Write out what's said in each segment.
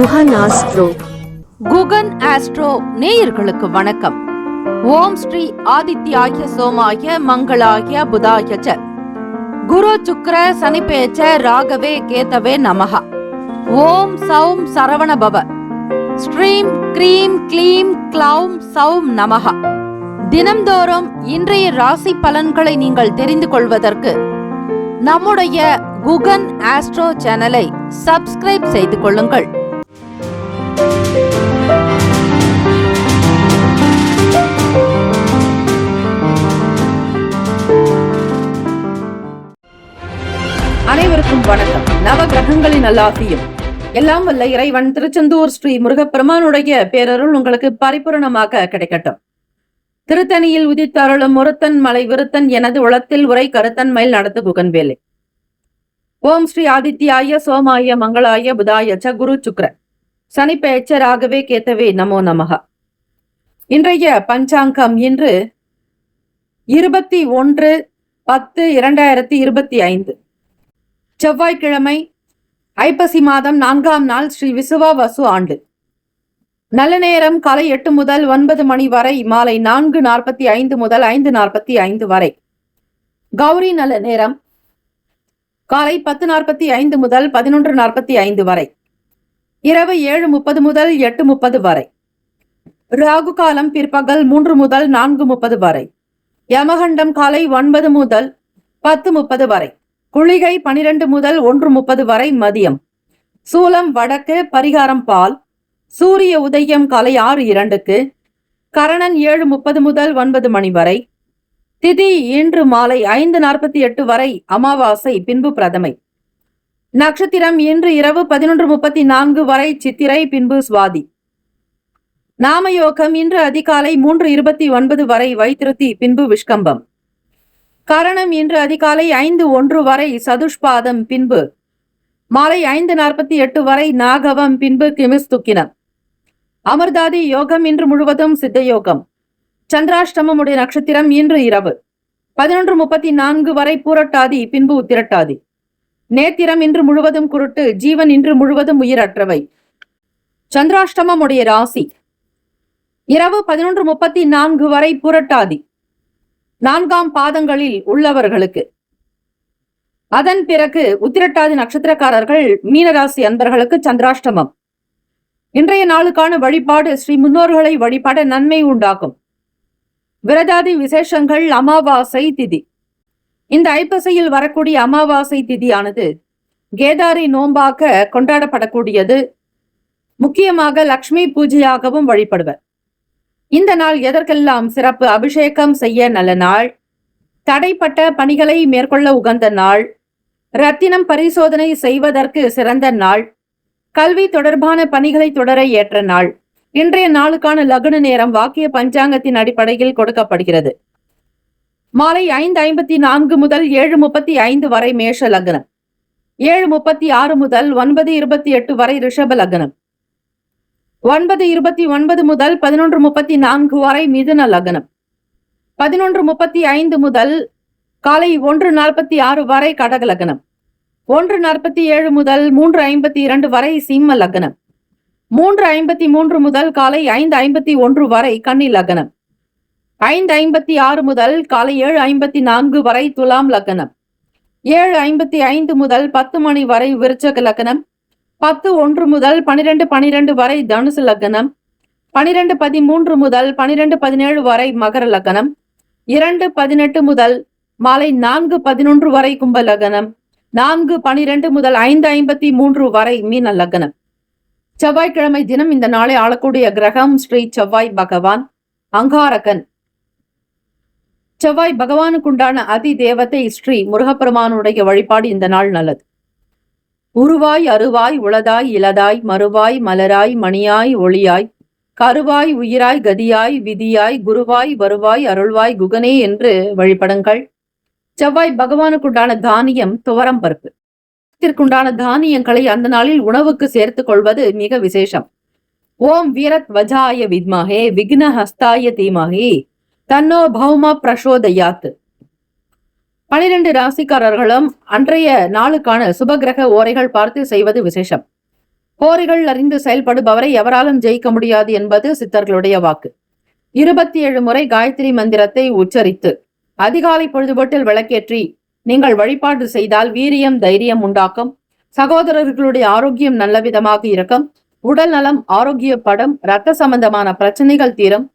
Guhan astro. Guhan astro நேயர்களுக்கு வணக்கம். ஓம் ஸ்ரீ ஆதித்யாய சோமாய மங்களாய புதாய ச குரு சுக்ர சனிபேச்ச ராகவே கேதவே நமஹ. ஓம் சௌம் சரவண பவ. ஸ்ரீம் க்ரீம் க்ளீம் க்ளௌம் சௌம் நமஹ. தினம்தோறும் இன்றைய ராசி பலன்களை நீங்கள் தெரிந்து கொள்வதற்கு நம்முடைய குகன் ஆஸ்ட்ரோ சேனலை சப்ஸ்கிரைப் செய்து கொள்ளுங்கள். அனைவருக்கும் வணக்கம். நவ கிரகங்களின் நல்லாசியும் எல்லாம் வல்ல இறைவன் திருச்செந்தூர் ஸ்ரீ முருகப்பெருமானுடைய பேரருள் உங்களுக்கு பரிபூரணமாக கிடைக்கட்டும். திருத்தணியில் உதித்தருளும் ஒருத்தன் மலை விருத்தன் எனது உளத்தில் உரை கருத்தன் மயில் நடத்து குகன் வேலை. ஓம் ஸ்ரீ ஆதித்யாய சோமாய மங்களாய புதாய ச குரு சுக்ர சனிப்பேச்ச ராகவே கேத்தவே நமோ நமஹ. இன்றைய பஞ்சாங்கம் இன்று 21/10/2025 செவ்வாய்க்கிழமை, ஐப்பசி மாதம் 4ஆம் நாள், ஸ்ரீ விசுவாவசு ஆண்டு. நல்ல நேரம் காலை 8 முதல் 9 மணி வரை, மாலை 4:45 முதல் 5:45 வரை. கௌரி நல்ல நேரம் காலை 10:45 முதல் 11:45 வரை, இரவு 7:30 முதல் 8:30 வரை. ராகு காலம் பிற்பகல் 3 முதல் 4:30 வரை. யமகண்டம் காலை 9 முதல் 10:30 வரை. குளிகை 12 முதல் 1:30 வரை மதியம். சூலம் வடக்கு, பரிகாரம் பால். சூரிய உதயம் காலை 6:02க்கு. கரணன் 7:30 முதல் 9 மணி வரை. திதி இன்று மாலை 5:48 வரை அமாவாசை, பின்பு பிரதமை. நட்சத்திரம் இன்று இரவு 11:34 வரை சித்திரை, பின்பு சுவாதி. நாமயோகம் இன்று அதிகாலை 3:29 வரை வைத்திருத்தி, பின்பு விஷ்கம்பம். கரணம் இன்று அதிகாலை 5:01 வரை சதுஷ்பாதம், பின்பு மாலை 5:48 வரை நாகவம், பின்பு கிமிஸ்துக்கினம். அமிர்தாதி யோகம் இன்று முழுவதும் சித்த யோகம். சந்திராஷ்டமமுடைய நட்சத்திரம் இன்று இரவு 11:34 வரை பூரட்டாதி, பின்பு உத்திரட்டாதி. நேத்திரம் இன்று முழுவதும் குருட்டு. ஜீவன் இன்று முழுவதும் உயிரற்றவை. சந்திராஷ்டமமுடைய ராசி இரவு 11:34 வரை பூரட்டாதி 4ஆம் பாதங்களில் உள்ளவர்களுக்கு. அதன் பிறகு உத்திரட்டாதி நட்சத்திரக்காரர்கள் மீனராசி அன்பர்களுக்கு சந்திராஷ்டமம். இன்றைய நாளுக்கான வழிபாடு ஸ்ரீ முன்னோர்களை வழிபாட நன்மை உண்டாக்கும். விரதாதி விசேஷங்கள். அமாவாசை திதி. இந்த ஐப்பசையில் வரக்கூடிய அமாவாசை திதியானது கேதாரி நோம்பாக கொண்டாடப்படக்கூடியது. முக்கியமாக லக்ஷ்மி பூஜையாகவும் வழிபடுவர். இந்த நாள் எதற்கெல்லாம் சிறப்பு? அபிஷேகம் செய்ய நல்ல நாள், தடைப்பட்ட பணிகளை மேற்கொள்ள உகந்த நாள், ரத்தினம் பரிசோதனை செய்வதற்கு சிறந்த நாள், கல்வி தொடர்பான பணிகளை தொடர ஏற்ற நாள். இன்றைய நாளுக்கான லக்ன நேரம் வாக்கிய பஞ்சாங்கத்தின் அடிப்படையில் கொடுக்கப்படுகிறது. மாலை 5:54 முதல் 7:35 வரை மேஷ லக்னம். 7:36 முதல் 9:28 வரை ரிஷப லக்னம். 9:29 முதல் 11:34 வரை மிதுன லக்னம். 11:35 முதல் காலை 1:46 வரை கடக லக்னம். 1:47 முதல் 3:52 வரை சிம்ம லக்னம். 3:53 முதல் காலை 5:51 வரை கன்னி லக்னம். 5:56 முதல் காலை 7:54 வரை துலாம் லக்னம். 7:55 முதல் 10 மணி வரை விருச்சக லக்னம். 10:01 முதல் 12:12 வரை தனுசு லக்னம். 12:13 முதல் 12:17 வரை மகர லக்னம். 2:18 முதல் மாலை 4:11 வரை கும்ப லக்னம். 4:12 முதல் 5:53 வரை மீன லக்னம். செவ்வாய்க்கிழமை தினம் இந்த நாளை ஆளக்கூடிய கிரகம் ஸ்ரீ செவ்வாய் பகவான், அங்காரகன். செவ்வாய் பகவானுக்குண்டான அதி தேவதை ஸ்ரீ முருகப்பெருமானுடைய வழிபாடு இந்த நாள் நல்லது. உருவாய் அருவாய் உளதாய் இலதாய் மறுவாய் மலராய் மணியாய் ஒளியாய் கருவாய் உயிராய் கதியாய் விதியாய் குருவாய் வருவாய் அருள்வாய் குகனே என்று வழிபடுங்கள். செவ்வாய் பகவானுக்குண்டான தானியம் துவரம் பருப்பு. த்திற்குண்டான தானியங்களை அந்த நாளில் உணவுக்கு சேர்த்துக் கொள்வது மிக விசேஷம். ஓம் வீரத்வஜாய வித்மஹே விக்னஹஸ்தாய தீமஹி தன்னோ பௌம பிரசோதயாத். 12 ராசிக்காரர்களும் அன்றைய நாளுக்கான சுபகிரக ஓரைகள் பார்த்து செய்வது விசேஷம். போரிகள் அறிந்து செயல்படுபவரை எவராலும் ஜெயிக்க முடியாது என்பது சித்தர்களுடைய வாக்கு. 27 முறை காயத்ரி மந்திரத்தை உச்சரித்து அதிகாலை பொழுதுபோட்டில் விளக்கேற்றி நீங்கள் வழிபாடு செய்தால் வீரியம் தைரியம் உண்டாக்கும். சகோதரர்களுடைய ஆரோக்கியம் நல்ல விதமாக இருக்கும். உடல் நலம் ஆரோக்கியப்படும். இரத்த சம்பந்தமான பிரச்சனைகள் தீரும்.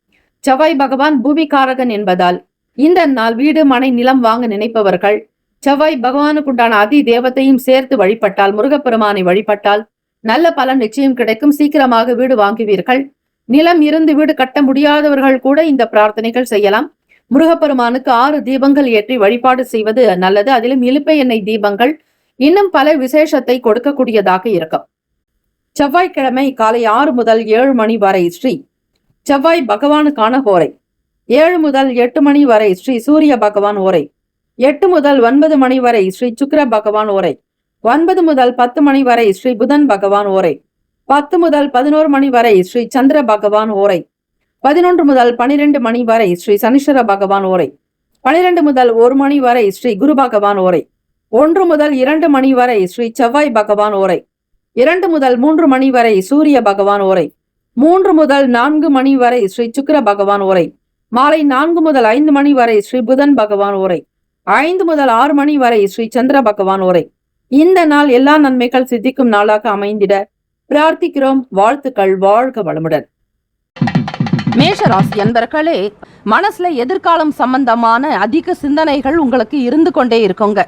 செவ்வாய் பகவான் பூமிகாரகன் என்பதால் இந்த நாள் வீடு மனை நிலம் வாங்க நினைப்பவர்கள் செவ்வாய் பகவானுக்குண்டான அதி தேவத்தையும் சேர்த்து வழிபட்டால், முருகப்பெருமானை வழிபட்டால் நல்ல பலன் நிச்சயம் கிடைக்கும். சீக்கிரமாக வீடு வாங்குவீர்கள். நிலம் இருந்து வீடு கட்ட முடியாதவர்கள் கூட இந்த பிரார்த்தனைகள் செய்யலாம். முருகப்பெருமானுக்கு 6 தீபங்கள் ஏற்றி வழிபாடு செய்வது நல்லது. அதிலும் இலுப்பை எண்ணெய் தீபங்கள் இன்னும் பல விசேஷத்தை கொடுக்கக்கூடியதாக இருக்கும். செவ்வாய்க்கிழமை காலை 6 முதல் 7 மணி வரை ஸ்ரீ செவ்வாய் பகவானுக்கான ஹோரை. 7 முதல் 8 மணி வரை ஸ்ரீ சூரிய பகவான் ஓரை. 8 முதல் 9 மணி வரை ஸ்ரீ சுக்கிர பகவான் ஓரை. 9 முதல் 10 மணி வரை ஸ்ரீ புதன் பகவான் ஓரை. 10 முதல் 11 மணி வரை ஸ்ரீ சந்திர பகவான் ஓரை. 11 முதல் 12 மணி வரை ஸ்ரீ சனீஸ்வர பகவான் ஓரை. 12 முதல் 1 மணி வரை ஸ்ரீ குரு பகவான் ஓரை. 1 முதல் 2 மணி வரை ஸ்ரீ செவ்வாய் பகவான் ஓரை. 2 முதல் 3 மணி வரை சூரிய பகவான் ஓரை. 3 முதல் 4 மணி வரை ஸ்ரீ சுக்கிர பகவான் ஓரை. மாலை 4 முதல் 5 மணி வரை ஸ்ரீ புதன் பகவான் ஓரை. 5 முதல் 6 மணி வரை ஸ்ரீ சந்திர பகவான் ஓரை. இந்த நாள் எல்லா நன்மைகள் சித்திக்கும் நாளாக அமைந்திட பிரார்த்திக்கிறோம். வாழ்த்துக்கள். வாழ்க வளமுடன். மேஷராசி என்பர்களே, மனசுல எதிர்காலம் சம்பந்தமான அதிக சிந்தனைகள் உங்களுக்கு இருந்து கொண்டே இருக்குங்க.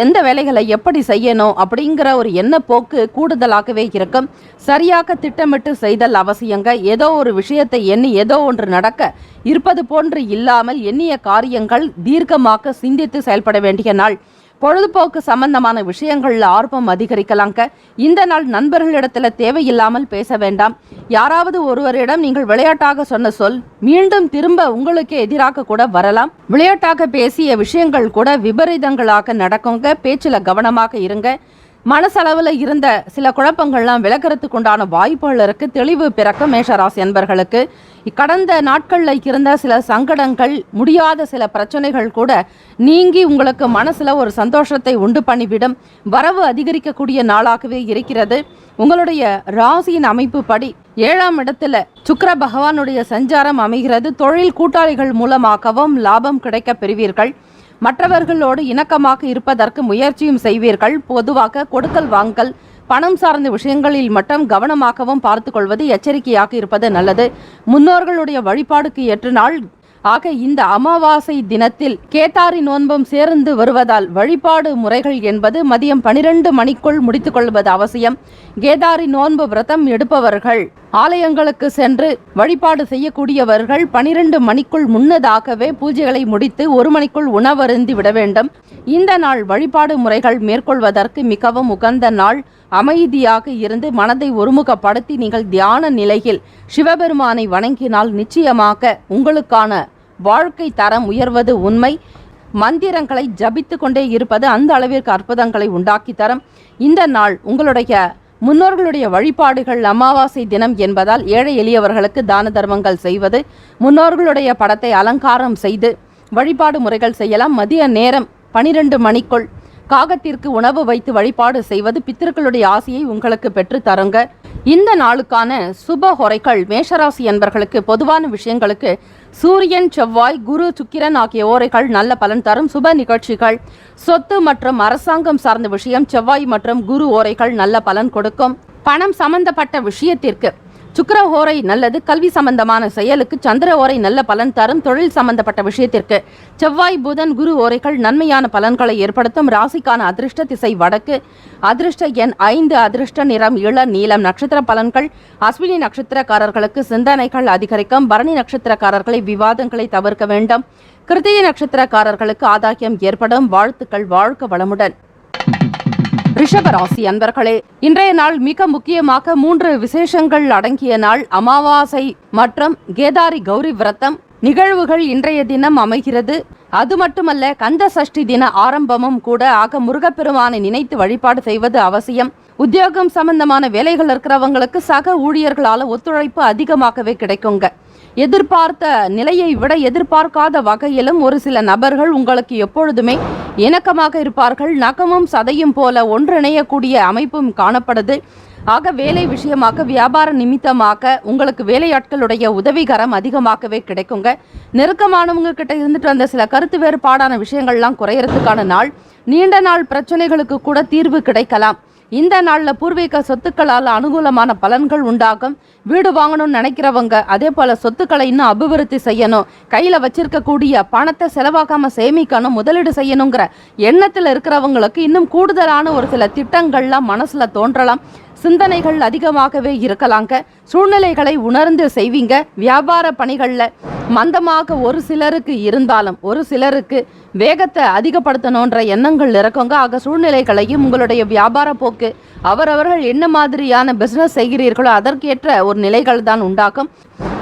எந்த வேலைகளை எப்படி செய்யணும் அப்படிங்கிற ஒரு எண்ண போக்கு கூடுதலாகவே இருக்கும். சரியாக திட்டமிட்டு செய்தல் அவசியங்க. ஏதோ ஒரு விஷயத்தை எண்ணி ஏதோ ஒன்று நடக்க இருப்பது போன்று இல்லாமல் எண்ணிய காரியங்கள் தீர்க்கமாக சிந்தித்து செயல்பட வேண்டிய நாள். பொழுதுபோக்கு சம்பந்தமான விஷயங்கள்ல ஆர்வம் அதிகரிக்கலாங்க. இந்த நாள் நண்பர்களிடத்துல தேவையில்லாமல் பேச வேண்டாம். யாராவது ஒருவரிடம் நீங்கள் விளையாட்டாக சொன்ன சொல் மீண்டும் திரும்ப உங்களுக்கு எதிராக கூட வரலாம். விளையாட்டாக பேசிய விஷயங்கள் கூட விபரீதங்களாக நடக்குங்க. பேச்சுல கவனமாக இருங்க. மனசளவில் இருந்த சில குழப்பங்கள்லாம் விலகிறதுக்கு உண்டான வாய்ப்புகள் இருக்கு. தெளிவு பிறக்கும். மேஷராசி என்பர்களுக்கு கடந்த நாட்களில் இருந்த சில சங்கடங்கள், முடியாத சில பிரச்சனைகள் கூட நீங்கி உங்களுக்கு மனசுல ஒரு சந்தோஷத்தை உண்டு பண்ணிவிடும். வரவு அதிகரிக்கக்கூடிய நாளாகவே இருக்கிறது. உங்களுடைய ராசியின் அமைப்பு படி 7ஆம் இடத்துல சுக்கிர பகவானுடைய சஞ்சாரம் அமைகிறது. தொழில் கூட்டாளிகள் மூலமாகவும் லாபம் கிடைக்க பெறுவீர்கள். மற்றவர்களோடு இணக்கமாக இருப்பதற்கு முயற்சியும் செய்வீர்கள். பொதுவாக கொடுக்கல் வாங்கல், பணம் சார்ந்த விஷயங்களில் மட்டும் கவனமாகவும் பார்த்து கொள்வது, எச்சரிக்கையாக இருப்பது நல்லது. முன்னோர்களுடைய வழிபாடுக்கு ஏற்ற நாள் ஆக இந்த அமாவாசை தினத்தில் கேதாரி நோன்பும் சேர்ந்து வருவதால் வழிபாடு முறைகள் என்பது மதியம் 12 மணிக்குள் முடித்துக் கொள்வது அவசியம். கேதாரி நோன்பு விரதம் எடுப்பவர்கள் ஆலயங்களுக்கு சென்று வழிபாடு செய்யக்கூடியவர்கள் 12 மணிக்குள் முன்னதாகவே பூஜைகளை முடித்து 1 மணிக்குள் உணவருந்தி விட வேண்டும். இந்த நாள் வழிபாடு முறைகள் மேற்கொள்வதற்கு மிகவும் உகந்த நாள். அமைதியாக இருந்து மனதை ஒருமுகப்படுத்தி நீங்கள் தியான நிலையில் சிவபெருமானை வணங்கினால் நிச்சயமாக உங்களுக்கான வாழ்க்கை தரம் உயர்வது உண்மை. மந்திரங்களை ஜபித்து கொண்டே இருப்பது அந்த அளவிற்கு அற்புதங்களை உண்டாக்கி தரும். இந்த நாள் உங்களுடைய முன்னோர்களுடைய வழிபாடுகள். அமாவாசை தினம் என்பதால் ஏழை எளியவர்களுக்கு தான தர்மங்கள் செய்வது, முன்னோர்களுடைய படத்தை அலங்காரம் செய்து வழிபாடு முறைகள் செய்யலாம். மதிய நேரம் 12 மணிக்குள் காகத்திற்கு உணவு வைத்து வழிபாடு செய்வது பித்திருக்களுடைய ஆசையை உங்களுக்கு பெற்று தருங்க. இந்த நாளுக்கான சுப ஹொரைகள் மேஷராசி என்பர்களுக்கு பொதுவான விஷயங்களுக்கு சூரியன், செவ்வாய், குரு, சுக்கிரன் ஆகிய ஓரைகள் நல்ல பலன் தரும். சுப நிகழ்ச்சிகள், சொத்து மற்றும் அரசாங்கம் சார்ந்த விஷயம் செவ்வாய் மற்றும் குரு ஓரைகள் நல்ல பலன் கொடுக்கும். பணம் சம்பந்தப்பட்ட விஷயத்திற்கு சுக்கிர ஓரை நல்லது. கல்வி சம்பந்தமான செயலுக்கு சந்திர ஓரை நல்ல பலன் தரும். தொழில் சம்பந்தப்பட்ட விஷயத்திற்கு செவ்வாய், புதன், குரு ஓரைகள் நன்மையான பலன்களை ஏற்படுத்தும். ராசிக்கான அதிர்ஷ்ட திசை வடக்கு. அதிர்ஷ்ட எண் 5. அதிர்ஷ்ட நிறம் இள நீலம். நட்சத்திர பலன்கள் அஸ்வினி நட்சத்திரக்காரர்களுக்கு சிந்தனைகள் அதிகரிக்கும். பரணி நட்சத்திரக்காரர்களை விவாதங்களை தவிர்க்க வேண்டும். கிருத்திகை நட்சத்திரக்காரர்களுக்கு ஆதாயம் ஏற்படும். வாழ்த்துக்கள். வாழ்க வளமுடன். ரிஷபராசி அன்பர்களே, இன்றைய நாள் மிக முக்கியமாக 3 விசேஷங்கள் அடங்கிய நாள். அமாவாசை மற்றும் கேதாரி கௌரி விரதம் நிகழ்வுகள் இன்றைய தினம் அமைகிறது. அது மட்டுமல்ல, கந்த சஷ்டி தின ஆரம்பமும் கூட. ஆக முருகப்பெருமானை நினைத்து வழிபாடு செய்வது அவசியம். உத்தியோகம் சம்பந்தமான வேலைகள் இருக்கிறவங்களுக்கு சக ஊழியர்களால் ஒத்துழைப்பு அதிகமாகவே கிடைக்குங்க. எதிர்பார்த்த நிலையை விட எதிர்பார்க்காத வகையிலும் ஒரு சில நபர்கள் உங்களுக்கு எப்பொழுதுமே இணக்கமாக இருப்பார்கள். நகமும் சதையும் போல ஒன்றிணையக்கூடிய அமைப்பும் காணப்படுது. ஆக வேலை விஷயமாக வியாபார நிமித்தமாக உங்களுக்கு வேலையாட்களுடைய உதவிகரம் அதிகமாகவே கிடைக்குங்க. நெருக்கமானவங்க கிட்ட இருந்துட்டு வந்த சில கருத்து வேறுபாடான விஷயங்கள்லாம் குறையறதுக்கான நாள். நீண்ட நாள் பிரச்சனைகளுக்கு கூட தீர்வு கிடைக்கலாம். இந்த நாளில் பூர்வீக சொத்துக்களால் அனுகூலமான பலன்கள் உண்டாகும். வீடு வாங்கணும்னு நினைக்கிறவங்க, அதே போல் சொத்துக்களை இன்னும் அபிவிருத்தி செய்யணும், கையில் வச்சிருக்கக்கூடிய பணத்தை செலவாகாமல் சேமிக்கணும், முதலீடு செய்யணுங்கிற எண்ணத்தில் இருக்கிறவங்களுக்கு இன்னும் கூடுதலான ஒரு சில திட்டங்கள்லாம் மனசில் தோன்றலாம். சிந்தனைகள் அதிகமாகவே இருக்கலாங்க. சூழ்நிலைகளை உணர்ந்து செய்வீங்க. வியாபார பணிகளில் மந்தமாக ஒரு சிலருக்கு இருந்தாலும் ஒரு சிலருக்கு வேகத்தை அதிகப்படுத்தணுன்ற எண்ணங்கள் இருக்குங்க. ஆக சூழ்நிலைகளையும் உங்களுடைய வியாபார போக்கு அவரவர்கள் என்ன மாதிரியான பிஸ்னஸ் செய்கிறீர்களோ அதற்கேற்ற ஒரு நிலைகள் தான் உண்டாகும்.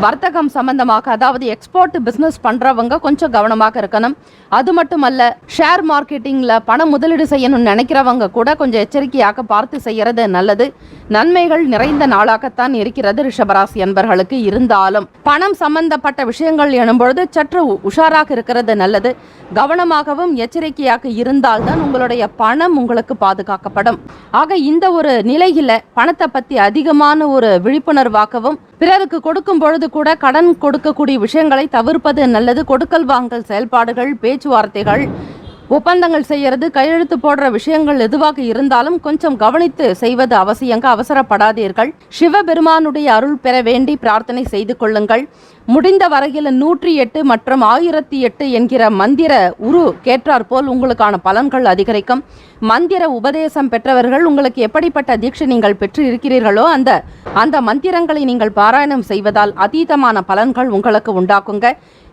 வர்த்தகம் சம்பந்தமாக, அதாவது எக்ஸ்போர்ட் பிஸ்னஸ் பண்ணுறவங்க கொஞ்சம் கவனமாக இருக்கணும். அது மட்டுமல்ல, ஷேர் மார்க்கெட்டிங்கில் பணம் முதலீடு செய்யணும்னு நினைக்கிறவங்க கூட கொஞ்சம் எச்சரிக்கையாக பார்த்து செய்கிறது நல்லது. நன்மைகள் நிறைந்த நாளாகத்தான் இருக்கிறது ரிஷபராசி அன்பர்களுக்கு. இருந்தாலும் பணம் சம்பந்தப்பட்ட விஷயங்கள் எனும்பொழுது சற்று உஷாராக இருக்கிறது நல்லது. கவனமாகவும் எச்சரிக்கையாக இருந்தால்தான் உங்களுடைய பணம் உங்களுக்கு பாதுகாக்கப்படும். ஆக இந்த ஒரு நிலையில பணத்தை பற்றி அதிகமான ஒரு விழிப்புணர்வாகவும், பிறருக்கு கொடுக்கும் பொழுது கூட கடன் கொடுக்கக்கூடிய விஷயங்களை தவிர்ப்பது நல்லது. கொடுக்கல் வாங்கல் செயல்பாடுகள், பேச்சுவார்த்தைகள், ஒப்பந்தங்கள் செய்யறது, கையெழுத்து போடுற விஷயங்கள் எதுவாக இருந்தாலும் கொஞ்சம் கவனித்து செய்வது அவசியங்க. அவசரப்படாதீர்கள். சிவபெருமானுடைய அருள் பெற வேண்டி பிரார்த்தனை செய்து கொள்ளுங்கள். முடிந்த வரையில் 108 மற்றும் 1008 என்கிற மந்திர உரு கேட்டார் போல் உங்களுக்கான பலன்கள் அதிகரிக்கும். மந்திர உபதேசம் பெற்றவர்கள் உங்களுக்கு எப்படிப்பட்ட தீட்சை நீங்கள் பெற்று இருக்கிறீர்களோ அந்த மந்திரங்களை நீங்கள் பாராயணம் செய்வதால் அதீதமான பலன்கள் உங்களுக்கு உண்டாக்குங்க.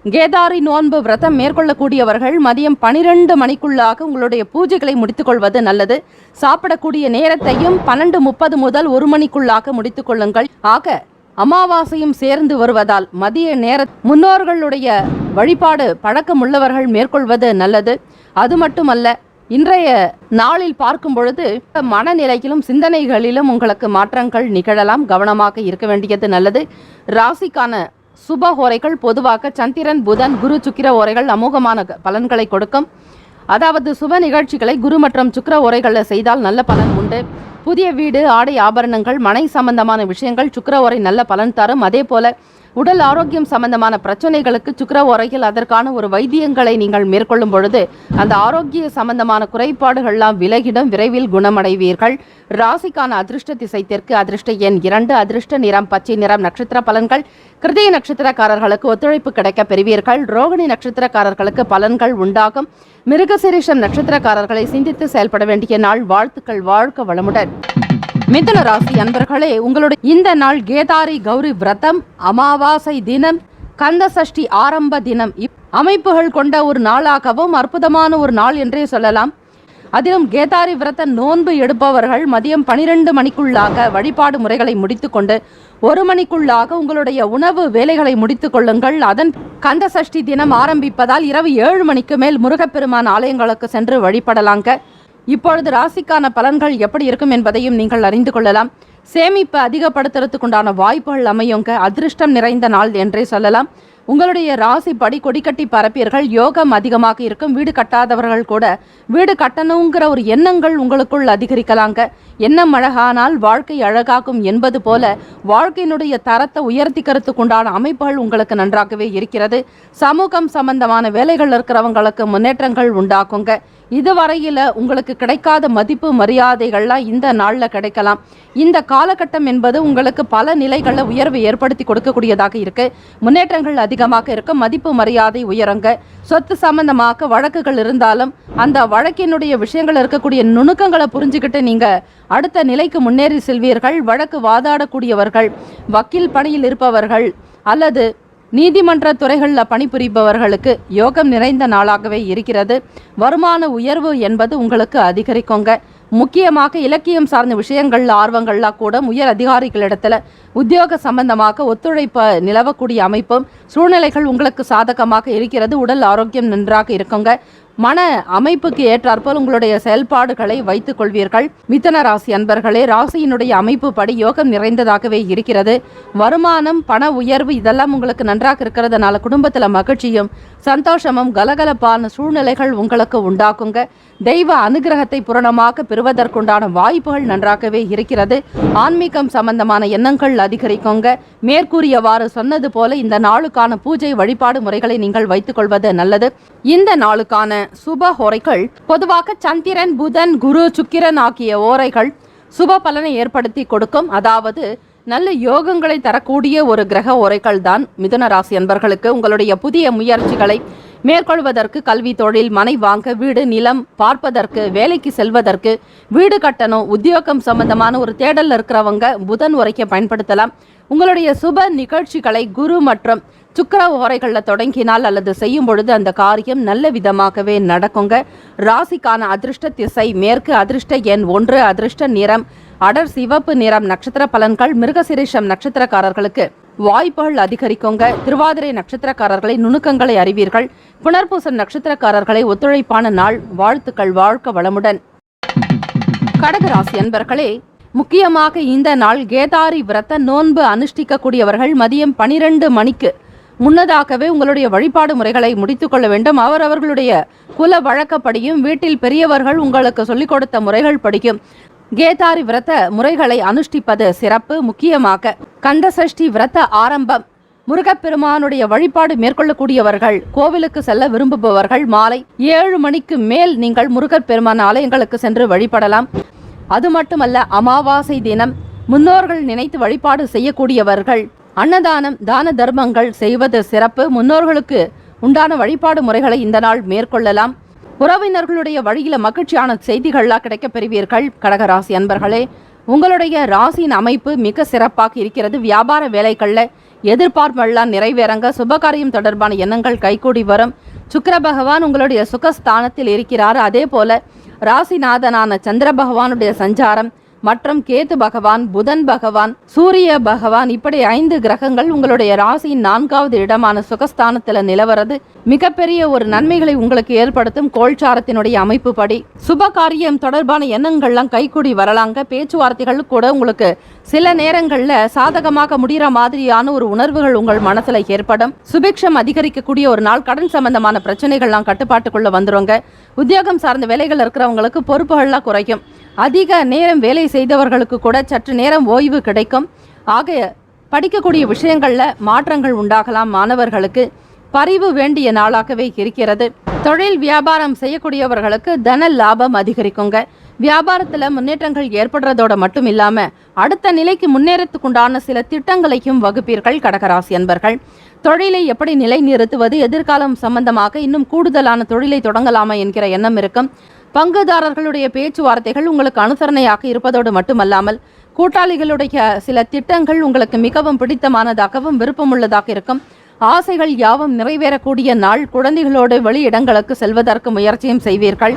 கேதாரி நோன்பு விரதம் மேற்கொள்ளக்கூடியவர்கள் மதியம் 12 மணிக்குள்ளாக உங்களுடைய பூஜைகளை முடித்துக்கொள்வது நல்லது. சாப்பிடக்கூடிய நேரத்தையும் 12:30 முதல் 1 மணிக்குள்ளாக முடித்துக் கொள்ளுங்கள். ஆக அமாவாசையும் சேர்ந்து வருவதால் மதிய நேர முன்னோர்களுடைய வழிபாடு பழக்கம் உள்ளவர்கள் மேற்கொள்வது நல்லது. அது மட்டுமல்ல, இன்றைய நாளில் பார்க்கும் பொழுது மனநிலையிலும் சிந்தனைகளிலும் உங்களுக்கு மாற்றங்கள் நிகழலாம். கவனமாக இருக்க வேண்டியது நல்லது. ராசிக்கான சுப ஓரைகள் பொதுவாக சந்திரன், புதன், குரு, சுக்கிர ஓரைகள் அமோகமான பலன்களை கொடுக்கும். அதாவது சுப நிகழ்ச்சிகளை குரு மற்றும் சுக்கிர ஓரைகளில் செய்தால் நல்ல பலன் உண்டு. புதிய வீடு, ஆடை, ஆபரணங்கள், மனை சம்பந்தமான விஷயங்கள் சுக்கிர ஓரை நல்ல பலன் தரும். அதே போல உடல் ஆரோக்கியம் சம்பந்தமான பிரச்சனைகளுக்கு சுக்கிர ஓரையில் அதற்கான ஒரு வைத்தியங்களை நீங்கள் மேற்கொள்ளும் பொழுது அந்த ஆரோக்கிய சம்பந்தமான குறைபாடுகள்லாம் விலகிடும். விரைவில் குணமடைவீர்கள். ராசிக்கான அதிர்ஷ்ட திசை தெற்கு, அதிர்ஷ்ட எண் 2, அதிர்ஷ்ட நிறம் பச்சை நிறம். நட்சத்திர பலன்கள்: கிருத்திகை நட்சத்திரக்காரர்களுக்கு ஒத்துழைப்பு கிடைக்க பெறுவீர்கள். ரோகிணி நட்சத்திரக்காரர்களுக்கு பலன்கள் உண்டாகும். மிருகசீரிஷம் நட்சத்திரக்காரர்களை சிந்தித்து செயல்பட வேண்டிய நாள். வாழ்த்துக்கள். வாழ்க வளமுடன். மிதுன ராசி அன்பர்களே, உங்களுடைய இந்த நாள் கேதாரி கௌரி விரதம், அமாவாசை தினம், கந்த சஷ்டி ஆரம்ப தினம் அமைப்புகள் கொண்ட ஒரு நாளாகவும் அற்புதமான ஒரு நாள் என்றே சொல்லலாம். அதிலும் கேதாரி விரத நோன்பு எடுப்பவர்கள் மதியம் 12 மணிக்குள்ளாக வழிபாடு முறைகளை முடித்துக்கொண்டு 1 மணிக்குள்ளாக உங்களுடைய உணவு வேலைகளை முடித்துக் கொள்ளுங்கள். அதன் கந்த சஷ்டி தினம் ஆரம்பிப்பதால் இரவு 7 மணிக்கு மேல் முருகப்பெருமான் ஆலயங்களுக்கு சென்று வழிபடலாங்க. இப்பொழுது ராசிக்கான பலன்கள் எப்படி இருக்கும் என்பதையும் நீங்கள் அறிந்து கொள்ளலாம். சேமிப்பு அதிகப்படுத்துறதுக்குண்டான வாய்ப்புகள் அமையுங்க. அதிர்ஷ்டம் நிறைந்த நாள் என்றே சொல்லலாம். உங்களுடைய ராசி படி கொடிக்கட்டி பரப்பீர்கள். யோகம் அதிகமாக இருக்கும். வீடு கட்டாதவர்கள் கூட வீடு கட்டணுங்கிற ஒரு எண்ணங்கள் உங்களுக்குள் அதிகரிக்கலாங்க. எண்ணம் அழகானால் வாழ்க்கை அழகாகும் என்பது போல வாழ்க்கையினுடைய தரத்தை உயர்த்திக்கிறதுக்குண்டான அமைப்புகள் உங்களுக்கு நன்றாகவே இருக்கிறது. சமூகம் சம்பந்தமான வேலைகள் இருக்கிறவங்களுக்கு முன்னேற்றங்கள் உண்டாக்குங்க. இதுவரையில் உங்களுக்கு கிடைக்காத மதிப்பு மரியாதைகள்லாம் இந்த நாளில் கிடைக்கலாம். இந்த காலகட்டம் என்பது உங்களுக்கு பல நிலைகளில் உயர்வு ஏற்படுத்தி கொடுக்கக்கூடியதாக இருக்கு. முன்னேற்றங்கள் அதிகமாக இருக்கும். மதிப்பு மரியாதை உயருங்க. சொத்து சம்பந்தமாக வழக்குகள் இருந்தாலும் அந்த வழக்கினுடைய விஷயங்கள் இருக்கக்கூடிய நுணுக்கங்களை புரிஞ்சுக்கிட்டு நீங்க அடுத்த நிலைக்கு முன்னேறி செல்வீர்கள். வழக்கு வாதாடக்கூடியவர்கள், வக்கீல் பணியில் இருப்பவர்கள் அல்லது நீதிமன்ற துறைகளில் பணிபுரிபவர்களுக்கு யோகம் நிறைந்த நாளாகவே இருக்கிறது. வருமான உயர்வு என்பது உங்களுக்கு அதிகரிக்குங்க. முக்கியமாக இலக்கியம் சார்ந்த விஷயங்கள்ல ஆர்வங்கள்லாம் கூட உயர் அதிகாரிகளிடத்துல உத்தியோக சம்பந்தமாக ஒத்துழைப்பு நிலவக்கூடிய அமைப்பும் சூழ்நிலைகள் உங்களுக்கு சாதகமாக இருக்கிறது. உடல் ஆரோக்கியம் நன்றாக இருக்குங்க. மன அமைப்புக்கு ஏற்றாற்போல் உங்களுடைய செயல்பாடுகளை வைத்துக் கொள்வீர்கள். மிதுன ராசி அன்பர்களே, ராசியினுடைய அமைப்பு படி யோகம் நிறைந்ததாகவே இருக்கிறது. வருமானம், பண உயர்வு இதெல்லாம் உங்களுக்கு நன்றாக இருக்கிறதுனால குடும்பத்தில் மகிழ்ச்சியும் சந்தோஷமும் கலகலப்பான சூழ்நிலைகள் உங்களுக்கு உண்டாக்குங்க. தெய்வ அனுகிரகத்தை பூரணமாக பெறுவதற்குண்டான வாய்ப்புகள் நன்றாகவே இருக்கிறது. ஆன்மீகம் சம்பந்தமான எண்ணங்கள் அதிகரிக்குங்க. மேற்கூறியவாறு சொன்னது போல இந்த நாளுக்கான பூஜை வழிபாடு முறைகளை நீங்கள் வைத்துக் கொள்வது நல்லது. இந்த நாளுக்கான சுப ஓரைகள் பொதுவாக சந்திரன், புதன், குரு, சுக்கிரன் ஆகிய ஓரைகள் சுப பலனை ஏற்படுத்தி கொடுக்கும். அதாவது நல்ல யோகங்களை தரக்கூடிய ஒரு கிரக ஓரைகள் தான் மிதுன ராசி அன்பர்களுக்கு. உங்களுடைய புதிய முயற்சிகளை மேற்கொள்வதற்கு, கல்வி, தொழில், மனை வாங்க, வீடு, நிலம் பார்ப்பதற்கு, வேலைக்கு செல்வதற்கு, வீடு கட்டணும், உத்தியோகம் சம்பந்தமான ஒரு தேடல் இருக்கிறவங்க புதன் உரைக்க பயன்படுத்தலாம். உங்களுடைய சுப நிகழ்ச்சிகளை குரு மற்றும் சுக்கிர ஓரைகளில் தொடங்கினால் அல்லது செய்யும் பொழுது அந்த காரியம் நல்ல விதமாகவே நடக்குங்க. ராசிக்கான அதிர்ஷ்ட திசை மேற்கு, அதிர்ஷ்ட எண் 1, அதிர்ஷ்ட நிறம் அடர் சிவப்பு நிறம். நட்சத்திர பலன்கள் மிருகசிரீஷம் நட்சத்திரக்காரர்களுக்கு வாய்ப்புகள் அதிகரிக்குங்க. திருவாதிரை நட்சத்திரக்காரர்களை நுணுக்கங்களை அறிவீர்கள். புனர்பூசம் நட்சத்திரக்காரர்களை ஒத்துழைப்பான நாள். வாழ்த்துக்கள், வாழ்க்க வளமுடன். கடகராசி அன்பர்களே, முக்கியமாக இந்த நாள் கேதாரி விரத நோன்பு அனுஷ்டிக்கக்கூடியவர்கள் மதியம் 12 மணிக்கு முன்னதாகவே உங்களுடைய வழிபாடு முறைகளை முடித்துக் கொள்ள வேண்டும். அவர்களுடைய குல வழக்கப்படியும் வீட்டில் பெரியவர்கள் உங்களுக்கு சொல்லிக் கொடுத்த முறைகள் படிக்கும் கேதாரி விரத முறைகளை அனுஷ்டிப்பது சிறப்பு. முக்கியமாக கந்தசஷ்டி விரத ஆரம்பம், முருகப்பெருமானுடைய வழிபாடு மேற்கொள்ளக்கூடியவர்கள், கோவிலுக்கு செல்ல விரும்புபவர்கள் மாலை 7 மணிக்கு மேல் நீங்கள் முருகப்பெருமான் ஆலயங்களுக்கு சென்று வழிபடலாம். அது மட்டுமல்ல, அமாவாசை தினம் முன்னோர்கள் நினைத்து வழிபாடு செய்யக்கூடியவர்கள் அன்னதானம், தான தர்மங்கள் செய்வது சிறப்பு. முன்னோர்களுக்கு உண்டான வழிபாடு முறைகளை இந்த நாள் மேற்கொள்ளலாம். உறவினர்களுடைய வழியில மகிழ்ச்சியான செய்திகள்லாம் கிடைக்க பெறுவீர்கள். கடகராசி அன்பர்களே, உங்களுடைய ராசியின் அமைப்பு மிக சிறப்பாக இருக்கிறது. வியாபார வேலைகளில் எதிர்பார்ப்பெல்லாம் நிறைவேறங்க. சுபகாரியம் தொடர்பான எண்ணங்கள் கைகூடி வரும். சுக்கிர பகவான் உங்களுடைய சுகஸ்தானத்தில் இருக்கிறார். அதே போல ராசிநாதனான சந்திர பகவானுடைய சஞ்சாரம் மற்றும் கேது பகவான், புதன் பகவான், சூரிய பகவான், இப்படி 5 கிரகங்கள் உங்களுடைய ராசியின் 4வது இடமான சுகஸ்தானத்தில் நிலவரது மிகப்பெரிய ஒரு நன்மைகளை உங்களுக்கு ஏற்படுத்தும். கோல்சாரத்தினுடைய அமைப்பு படி சுப காரியம் தொடர்பான எண்ணங்கள்லாம் கைகூடி வரலாங்க. பேச்சுவார்த்தைகள் கூட உங்களுக்கு சில நேரங்களில் சாதகமாக முடிகிற மாதிரியான ஒரு உணர்வுகள் உங்கள் மனசுல ஏற்படும். சுபிக்ஷம் அதிகரிக்கக்கூடிய ஒரு நாள். கடன் சம்பந்தமான பிரச்சனைகள்லாம் கட்டுப்பாட்டுக்குள்ள வந்துருங்க. உத்தியோகம் சார்ந்த வேலைகள் இருக்கிறவங்களுக்கு பொறுப்புகள்லாம் குறைக்கும். அதிக நேரம் வேலை செய்தவர்களுக்கு கூட சற்று நேரம் ஓய்வு கிடைக்கும். ஆக படிக்கக்கூடிய விஷயங்களில் மாற்றங்கள் உண்டாகலாம். மாணவர்களுக்கு பரிவு வேண்டிய நாளாகவே இருக்கிறது. தொழில் வியாபாரம் செய்யக்கூடியவர்களுக்கு தன லாபம் அதிகரிக்குங்க. வியாபாரத்தில் முன்னேற்றங்கள் ஏற்படுறதோட மட்டும் இல்லாமல் அடுத்த நிலைக்கு முன்னேறத்துக்குண்டான சில திட்டங்களையும் வகுப்பீர்கள். கடகராசி அன்பர்கள், தொழிலை எப்படி நிலைநிறுத்துவது, எதிர்காலம் சம்பந்தமாக இன்னும் கூடுதலான தொழிலை தொடங்கலாமா என்கிற எண்ணம் இருக்கும். பங்குதாரர்களுடைய பேச்சுவார்த்தைகள் உங்களுக்கு அனுசரணையாக இருப்பதோடு மட்டுமல்லாமல் கூட்டாளிகளுடைய சில திட்டங்கள் உங்களுக்கு மிகவும் பிடித்தமானதாகவும் விருப்பமுள்ளதாக இருக்கும். ஆசைகள் யாவும் நிறைவேறக்கூடிய நாள். குழந்தைகளோடு வெளியிடங்களுக்கு செல்வதற்கு முயற்சியும் செய்வீர்கள்.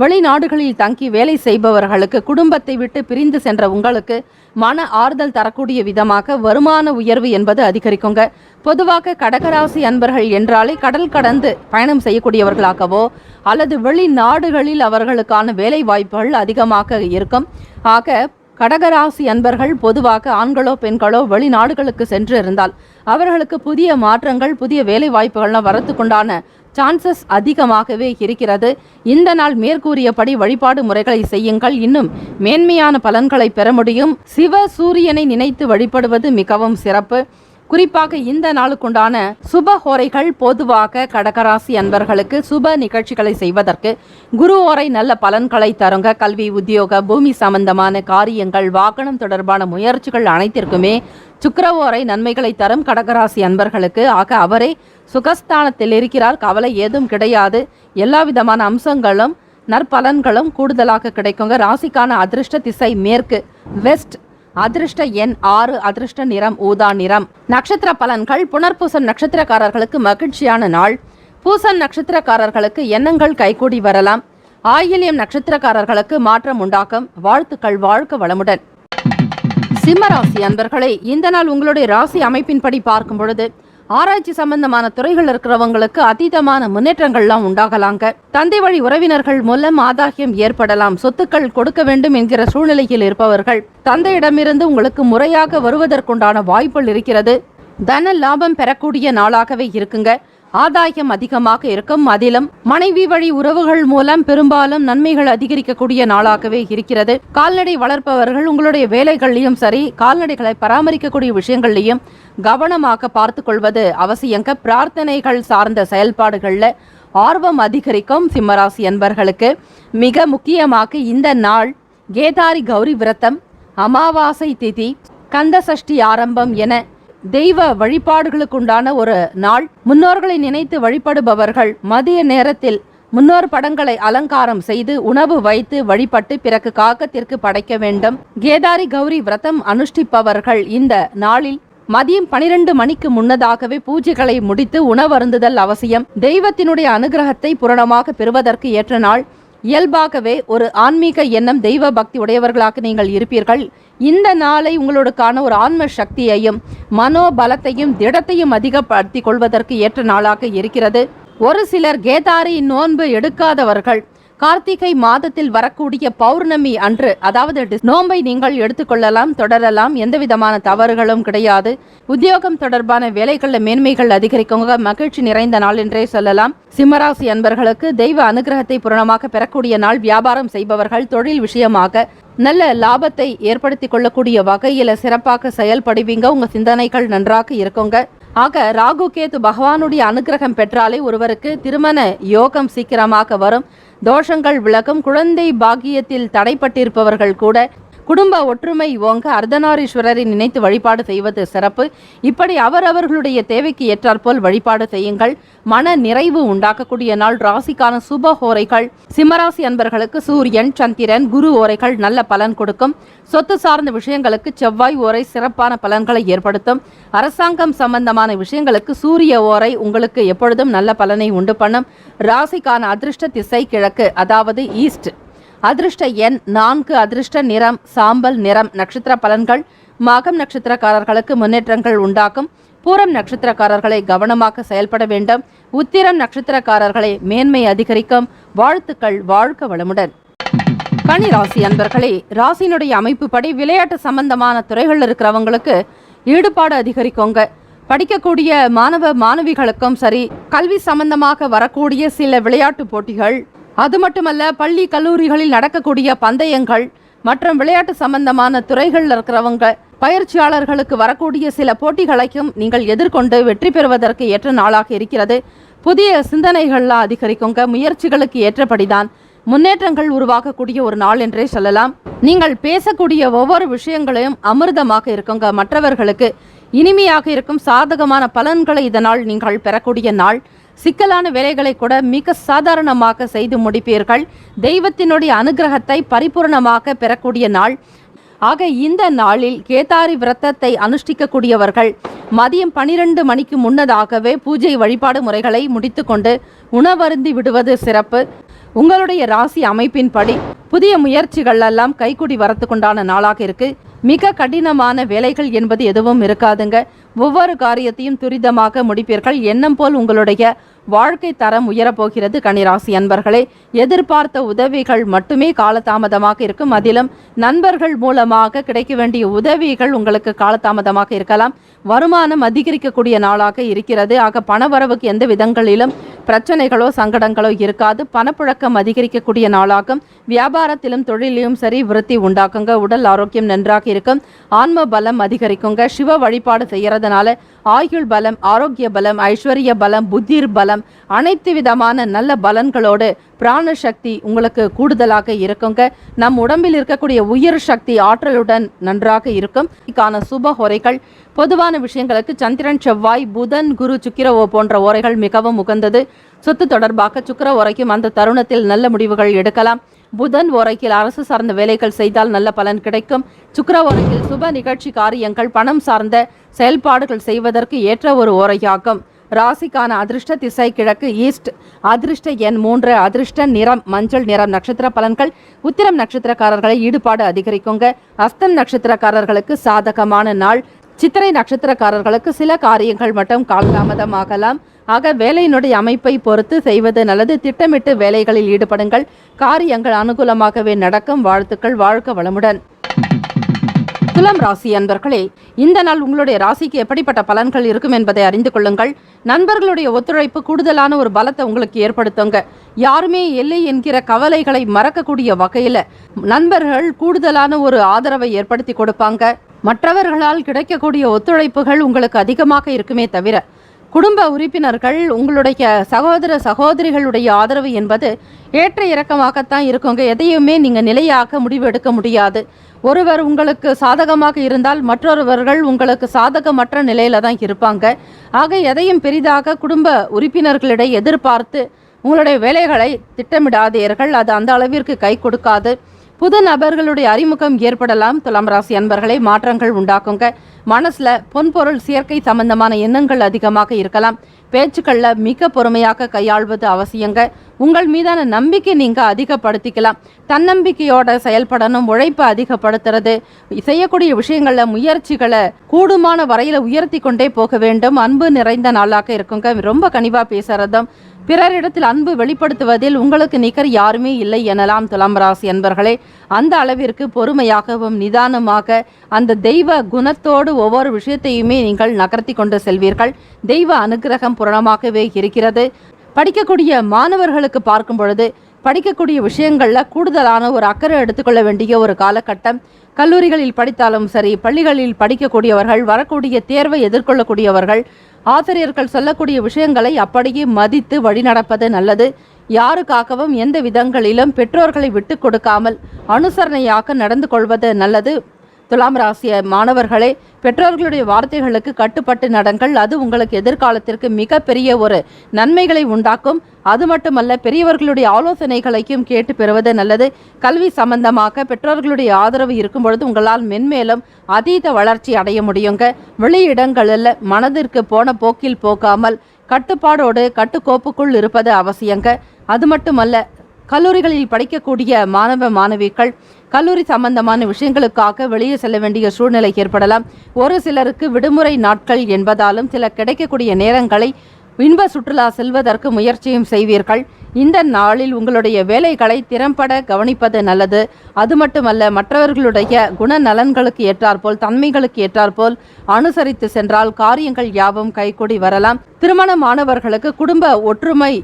வெளிநாடுகளில் தங்கி வேலை செய்பவர்களுக்கு, குடும்பத்தை விட்டு பிரிந்து சென்ற உங்களுக்கு மன ஆறுதல் தரக்கூடிய விதமாக வருமான உயர்வு என்பது அதிகரிக்குங்க. பொதுவாக கடகராசி அன்பர்கள் என்றாலே கடல் கடந்து பயணம் செய்யக்கூடியவர்களாகவோ அல்லது வெளிநாடுகளில் அவர்களுக்கான வேலை வாய்ப்புகள் அதிகமாக இருக்கும். ஆக கடகராசி அன்பர்கள் பொதுவாக ஆண்களோ பெண்களோ வெளிநாடுகளுக்கு சென்று இருந்தால் அவர்களுக்கு புதிய மாற்றங்கள், புதிய வேலை வாய்ப்புகள்லாம் வரத்துக்குண்டான சான்சஸ் அதிகமாகவே இருக்கிறது. இந்த நாள் மேற்கூறியபடி வழிபாடு முறைகளை செய்யுங்கள். இன்னும் மேன்மையான பலன்களை பெற முடியும். சிவ சூரியனை நினைத்து வழிபடுவது மிகவும் சிறப்பு. குறிப்பாக இந்த நாளுக்குண்டான சுப ஹோரைகள் பொதுவாக கடகராசி அன்பர்களுக்கு சுப நிகழ்ச்சிகளை செய்வதற்கு குரு ஓரை நல்ல பலன்களை தருங்க. கல்வி, உத்தியோக, பூமி சம்பந்தமான காரியங்கள், வாகனம் தொடர்பான முயற்சிகள் அனைத்திற்குமே சுக்கிர ஓரை நன்மைகளை தரும் கடகராசி அன்பர்களுக்கு. ஆக அவரே சுகஸ்தானத்தில் இருக்கிறார். கவலை ஏதும் கிடையாது. எல்லா விதமான அம்சங்களும் நற்பலன்களும் கூடுதலாக கிடைக்குங்க. ராசிக்கான அதிர்ஷ்ட திசை மேற்கு, வெஸ்ட். அதிர்ஷ்ட எண் 6, அதிர்ஷ்ட நிறம் ஊதா நிறம். நட்சத்திர பலன்கள். புனர்பூசம் நட்சத்திரக்காரர்களுக்கு மகிழ்ச்சியான நாள். பூசம் நட்சத்திரக்காரர்களுக்கு எண்ணங்கள் கைகூடி வரலாம். ஆயில்யம் நட்சத்திரக்காரர்களுக்கு மாற்றம் உண்டாக்கும். வாழ்த்துக்கள், வாழ்க்க வளமுடன். சிம்மராசி அன்பர்களே, இந்த நாள் உங்களுடைய ராசி அமைப்பின்படி பார்க்கும் பொழுது ஆராய்ச்சி சம்பந்தமான துறைகள் இருக்கிறவங்களுக்கு அதீதமான முன்னேற்றங்கள்லாம் உண்டாகலாங்க. தந்தை வழி உறவினர்கள் மூலம் ஆதாயம் ஏற்படலாம். சொத்துக்கள் கொடுக்க வேண்டும் என்கிற சூழ்நிலையில் இருப்பவர்கள் தந்தையிடமிருந்து உங்களுக்கு முறையாக வருவதற்குண்டான வாய்ப்புகள் இருக்கிறது. தன லாபம் பெறக்கூடிய நாளாகவே இருக்குங்க. ஆதாயம் அதிகமாக இருக்கும். அதிலும் மனைவி வழி உறவுகள் மூலம் பெரும்பாலும் நன்மைகள் அதிகரிக்கக்கூடிய நாளாகவே இருக்கிறது. கால்நடை வளர்ப்பவர்கள் உங்களுடைய வேலைகள்லையும் சரி, கால்நடைகளை பராமரிக்கக்கூடிய விஷயங்கள்லையும் கவனமாக பார்த்து கொள்வது அவசியங்க. பிரார்த்தனைகள் சார்ந்த செயல்பாடுகள்ல ஆர்வம் அதிகரிக்கும். சிம்மராசி அன்பர்களுக்கு மிக முக்கியமாக இந்த நாள் கேதாரி கௌரி விரதம், அமாவாசை திதி, கந்த சஷ்டி ஆரம்பம் என தெய்வ வழிபாடுகளுக்குண்டான ஒரு நாள். முன்னோர்களை நினைத்து வழிபடுபவர்கள் மதிய நேரத்தில் முன்னோர் படங்களை அலங்காரம் செய்து உணவு வைத்து வழிபட்டு பிறகு காகத்திற்கு படைக்க வேண்டும். கேதாரி கௌரி விரதம் அனுஷ்டிப்பவர்கள் இந்த நாளில் மதியம் 12 மணிக்கு முன்னதாகவே பூஜைகளை முடித்து உணவருந்துதல் அவசியம். தெய்வத்தினுடைய அனுகிரகத்தை பூரணமாக பெறுவதற்கு ஏற்ற நாள். இயல்பாகவே ஒரு ஆன்மீக எண்ணம், தெய்வ பக்தி உடையவர்களாக நீங்கள் இருப்பீர்கள். இந்த நாளை உங்களுக்கான ஒரு ஆன்ம சக்தியையும் மனோபலத்தையும் திடத்தையும் அதிகப்படுத்திக் கொள்வதற்கு ஏற்ற நாளாக இருக்கிறது. ஒரு சிலர் கேதாரி நோன்பு எடுக்காதவர்கள் கார்த்திகை மாதத்தில் வரக்கூடிய பௌர்ணமி அன்று, அதாவது நோன்பை நீங்கள் எடுத்துக்கொள்ளலாம், தொடரலாம். எந்த விதமான தவறுகளும் கிடையாது. உத்தியோகம் தொடர்பான வேலைகளில் மேன்மைகள் அதிகரிக்குங்க. மகிழ்ச்சி நிறைந்த நாள் என்றே சொல்லலாம். சிம்மராசி அன்பர்களுக்கு தெய்வ அனுகிரகத்தை பூரணமாக பெறக்கூடிய நாள். வியாபாரம் செய்பவர்கள் தொழில் விஷயமாக நல்ல லாபத்தை ஏற்படுத்தி கொள்ளக்கூடிய வகையில சிறப்பாக செயல்படுவீங்க. உங்க சிந்தனைகள் நன்றாக இருக்குங்க. ஆக ராகு கேது பகவானுடைய அனுகிரகம் பெற்றாலே ஒருவருக்கு திருமண யோகம் சீக்கிரமாக வரும். தோஷங்கள் விலகும். குழந்தை பாக்கியத்தில் தடைப்பட்டிருப்பவர்கள் கூட குடும்ப ஒற்றுமை ஓங்க அர்த்தநாரீஸ்வரரை நினைத்து வழிபாடு செய்வது சிறப்பு. இப்படி அவரவர்களுடைய தேவைக்கு ஏற்றாற்போல் வழிபாடு செய்யுங்கள். மன நிறைவு உண்டாக்கக்கூடிய நாள். ராசிக்கான சுப ஓரைகள் சிம்மராசி அன்பர்களுக்கு சூரியன், சந்திரன், குரு ஓரைகள் நல்ல பலன் கொடுக்கும். சொத்து சார்ந்த விஷயங்களுக்கு செவ்வாய் ஓரை சிறப்பான பலன்களை ஏற்படுத்தும். அரசாங்கம் சம்பந்தமான விஷயங்களுக்கு சூரிய ஓரை உங்களுக்கு எப்பொழுதும் நல்ல பலனை உண்டு பண்ணும். ராசிக்கான அதிர்ஷ்ட திசை கிழக்கு, அதாவது ஈஸ்ட். அதிர்ஷ்ட எண் 4. அதிர்ஷ்ட நிறம் சாம்பல் நிறம். நட்சத்திர பலன்கள் மகம் நட்சத்திரக்காரர்களுக்கு முன்னேற்றங்கள் உண்டாக்கும். பூரம் நட்சத்திரக்காரர்களை கவனமாக செயல்பட வேண்டும். உத்திரம் நட்சத்திரக்காரர்களை மேன்மை அதிகரிக்கும். வாழ்த்துக்கள். வாழ்க வளமுடன். கன்னி ராசி அன்பர்களே, ராசியினுடைய அமைப்பு படி விளையாட்டு சம்பந்தமான துறைகள் இருக்கிறவங்களுக்கு ஈடுபாடு அதிகரிக்குங்க. படிக்கக்கூடிய மாணவ மாணவிகளுக்கும் சரி, கல்வி சம்பந்தமாக வரக்கூடிய சில விளையாட்டு போட்டிகள், அது மட்டுமல்ல பள்ளி கல்லூரிகளில் நடக்கக்கூடிய பந்தயங்கள் மற்றும் விளையாட்டு சம்பந்தமான துறைகளில் இருக்கிறவங்க பயிற்சியாளர்களுக்கு வரக்கூடிய சில போட்டிகளையும் நீங்கள் எதிர்கொண்டு வெற்றி பெறுவதற்கு ஏற்ற நாளாக இருக்கிறது. புதிய சிந்தனைகள்லாம் அதிகரிக்குங்க. முயற்சிகளுக்கு ஏற்றபடிதான் முன்னேற்றங்கள் உருவாகக்கூடிய ஒரு நாள் என்றே சொல்லலாம். நீங்கள் பேசக்கூடிய ஒவ்வொரு விஷயங்களையும் அமிர்தமாக இருக்குங்க. மற்றவர்களுக்கு இனிமையாக இருக்கும். சாதகமான பலன்களை இதனால் நீங்கள் பெறக்கூடிய நாள். சிக்கலான வேலைகளை கூட மிக சாதாரணமாக செய்து முடிப்பீர்கள். தெய்வத்தினுடைய அனுகிரகத்தை பரிபூர்ணமாக பெறக்கூடிய நாள். ஆக இந்த நாளில் கேதாரி விரதத்தை அனுஷ்டிக்கக்கூடியவர்கள் மதியம் 12 மணிக்கு முன்னதாகவே பூஜை வழிபாடு முறைகளை முடித்துக்கொண்டு உணவருந்தி விடுவது சிறப்பு. உங்களுடைய ராசி அமைப்பின்படி புதிய முயற்சிகள் எல்லாம் கைகூடி வரத்துக்குண்டான நாளாக இருக்கு. மிக கடினமான வேலைகள் என்பது எதுவும் இருக்காதுங்க. ஒவ்வொரு காரியத்தையும் துரிதமாக முடிப்பீர்கள். எண்ணம் போல் உங்களுடைய வாழ்க்கை தரம் உயரப்போகிறது. கன்னிராசி அன்பர்களே, எதிர்பார்த்த உதவிகள் மட்டுமே காலதாமதமாக இருக்கும். அதிலும் நண்பர்கள் மூலமாக கிடைக்க வேண்டிய உதவிகள் உங்களுக்கு காலதாமதமாக இருக்கலாம். வருமானம் அதிகரிக்கக்கூடிய நாளாக இருக்கிறது. ஆக பணவரவுக்கு எந்த விதங்களிலும் பிரச்சனைகளோ சங்கடங்களோ இருக்காது. பணப்புழக்கம் அதிகரிக்கக்கூடிய நாளாகும். வியாபாரத்திலும் தொழிலையும் சரி விருத்தி உண்டாக்குங்க. உடல் ஆரோக்கியம் நன்றாக இருக்கும். ஆன்ம பலம் அதிகரிக்குங்க. சிவ வழிபாடு செய்யறதுனால ஆயுள் பலம், ஆரோக்கிய பலம், ஐஸ்வர்ய பலம், புத்திர் பலம், அனைத்து விதமான நல்ல பலன்களோடு பிராண சக்தி உங்களுக்கு கூடுதலாக இருக்குங்க. நம் உடம்பில் இருக்கக்கூடிய உயிர் சக்தி ஆற்றலுடன் நன்றாக இருக்கும். இதுக்கான சுப ஓரைகள் பொதுவான விஷயங்களுக்கு சந்திரன், செவ்வாய், புதன், குரு, சுக்கிர போன்ற ஓரைகள் மிகவும் உகந்தது. சொத்து தொடர்பாக சுக்கிர ஓரைக்கும் அந்த தருணத்தில் நல்ல முடிவுகள் எடுக்கலாம். புதன் ஓரைக்கில் அரசு சார்ந்த வேலைகள் செய்தால் நல்ல பலன் கிடைக்கும். சுக்கிர ஓரைக்கில் சுப நிகழ்ச்சி காரியங்கள், பணம் சார்ந்த செயல்பாடுகள் செய்வதற்கு ஏற்ற ஒரு ஓரையாகும். ராசிக்கான அதிர்ஷ்ட திசை கிழக்கு ஈஸ்ட். அதிர்ஷ்ட எண் 3. அதிர்ஷ்ட நிறம் மஞ்சள் நிறம். நட்சத்திர பலன்கள் உத்திரம் நட்சத்திரக்காரர்களை ஈடுபாடு அதிகரிக்குங்க. அஸ்தம் நட்சத்திரக்காரர்களுக்கு சாதகமான நாள். சித்திரை நட்சத்திரக்காரர்களுக்கு சில காரியங்கள் மட்டும் காலதாமதமாகலாம். ஆக வேலையினுடைய அமைப்பை பொறுத்து செய்வது நல்லது. திட்டமிட்டு வேலைகளில் ஈடுபடுங்கள். காரியங்கள் அனுகூலமாகவே நடக்கும். வாழ்த்துக்கள். வாழ்க வளமுடன். துலாம் ராசி அன்பர்களே, இந்த நாள் உங்களுடைய ராசிக்கு எப்படிப்பட்ட பலன்கள் இருக்கும் என்பதை அறிந்து கொள்ளுங்கள். நண்பர்களுடைய ஒத்துழைப்பு கூடுதலான ஒரு பலத்தை உங்களுக்கு ஏற்படுத்துங்க. யாருமே இல்லை என்கிற கவலைகளை மறக்கக்கூடிய வகையில் நண்பர்கள் கூடுதலான ஒரு ஆதரவை ஏற்படுத்தி கொடுப்பாங்க. மற்றவர்களால் கிடைக்கக்கூடிய ஒத்துழைப்புகள் உங்களுக்கு அதிகமாக இருக்குமே தவிர குடும்ப உறுப்பினர்கள் உங்களுடைய சகோதர சகோதரிகளுடைய ஆதரவு என்பது ஏற்ற இறக்கமாகத்தான் இருக்குங்க. எதையுமே நீங்கள் நிலையாக முடிவு எடுக்க முடியாது. ஒருவர் உங்களுக்கு சாதகமாக இருந்தால் மற்றொருவர்கள் உங்களுக்கு சாதகமற்ற நிலையில தான் இருப்பாங்க. ஆக எதையும் பெரிதாக குடும்ப உறுப்பினர்களிடையே எதிர்பார்த்து உங்களுடைய வேலைகளை திட்டமிடாதீர்கள். அது அந்த அளவிற்கு கை கொடுக்காது. புது நபர்களுடைய அறிமுகம் ஏற்படலாம். துலாம் ராசி அன்பர்களை மாற்றங்கள் உண்டாக்குங்க. மனசுல பொன்பொருள் சேர்க்கை சம்பந்தமான எண்ணங்கள் அதிகமாக இருக்கலாம். பேச்சுக்கள்ல மிக பொறுமையாக கையாள்வது அவசியங்க. உங்கள் மீதான நம்பிக்கை நீங்க அதிகப்படுத்திக்கலாம். தன்னம்பிக்கையோட செயல்படணும். உழைப்பை அதிகப்படுத்துறது, செய்யக்கூடிய விஷயங்கள்ல முயற்சிகளை கூடுமான வரையில உயர்த்தி கொண்டே போக வேண்டும். அன்பு நிறைந்த நாளாக இருக்குங்க. ரொம்ப கனிவா பேசுறதும் பிறரிடத்தில் அன்பு வெளிப்படுத்துவதில் உங்களுக்கு நிகர் யாருமே இல்லை எனலாம். துலாம் ராசி அன்பர்களே, அந்த அளவிற்கு பொறுமையாகவும் நிதானமாக அந்த தெய்வ குணத்தோடு ஒவ்வொரு விஷயத்தையுமே நீங்கள் நகர்த்தி கொண்டு செல்வீர்கள். தெய்வ அனுகிரகம் பூரணமாகவே இருக்கிறது. படிக்கக்கூடிய மாணவர்களுக்கு பார்க்கும் பொழுது படிக்கக்கூடிய விஷயங்கள்ல கூடுதலான ஒரு அக்கறை எடுத்துக்கொள்ள வேண்டிய ஒரு காலகட்டம். கல்லூரிகளில் படித்தாலும் சரி, பள்ளிகளில் படிக்கக்கூடியவர்கள், வரக்கூடிய தேர்வை எதிர்கொள்ளக்கூடியவர்கள், ஆசிரியர்கள் சொல்லக்கூடிய விஷயங்களை அப்படியே மதித்து வழிநடப்பது நல்லது. யாருக்காகவும் எந்த விதங்களிலும் பெற்றோர்களை விட்டு கொடுக்காமல் அனுசரணையாக நடந்து கொள்வது நல்லது. துலாம் ராசிய மாணவர்களே, பெற்றோர்களுடைய வார்த்தைகளுக்கு கட்டுப்பட்டு நடங்கள். அது உங்களுக்கு எதிர்காலத்திற்கு மிகப்பெரிய ஒரு நன்மைகளை உண்டாக்கும். அது மட்டுமல்ல, பெரியவர்களுடைய ஆலோசனைகளையும் கேட்டு பெறுவது நல்லது. கல்வி சம்பந்தமாக பெற்றோர்களுடைய ஆதரவு இருக்கும் பொழுது உங்களால் மென்மேலும் அதீத வளர்ச்சி அடைய முடியுங்க. வெளியிடங்களில் மனதிற்கு போன போக்கில் போகாமல் கட்டுப்பாடோடு கட்டுக்கோப்புக்குள் இருப்பது அவசியங்க. அது மட்டுமல்ல, கல்லூரிகளில் படிக்கக்கூடிய மாணவ மாணவிகள் கல்லூரி சம்பந்தமான விஷயங்களுக்காக வெளியே செல்ல வேண்டிய சூழ்நிலை ஏற்படலாம். ஒரு சிலருக்கு விடுமுறை நாட்கள் என்பதாலும் சில கிடைக்கக்கூடிய நேரங்களை இன்ப சுற்றுலா செல்வதற்கு முயற்சியும் செய்வீர்கள். இந்த நாளில் உங்களுடைய வேலைகளை திறம்பட கவனிப்பது நல்லது. அது மட்டுமல்ல, மற்றவர்களுடைய குணநலன்களுக்கு ஏற்றாற்போல், தன்மைகளுக்கு ஏற்றாற்போல் அனுசரித்து சென்றால் காரியங்கள் யாவும் கைகூடி வரலாம். திருமணமானவர்களுக்கு குடும்ப ஒற்றுமை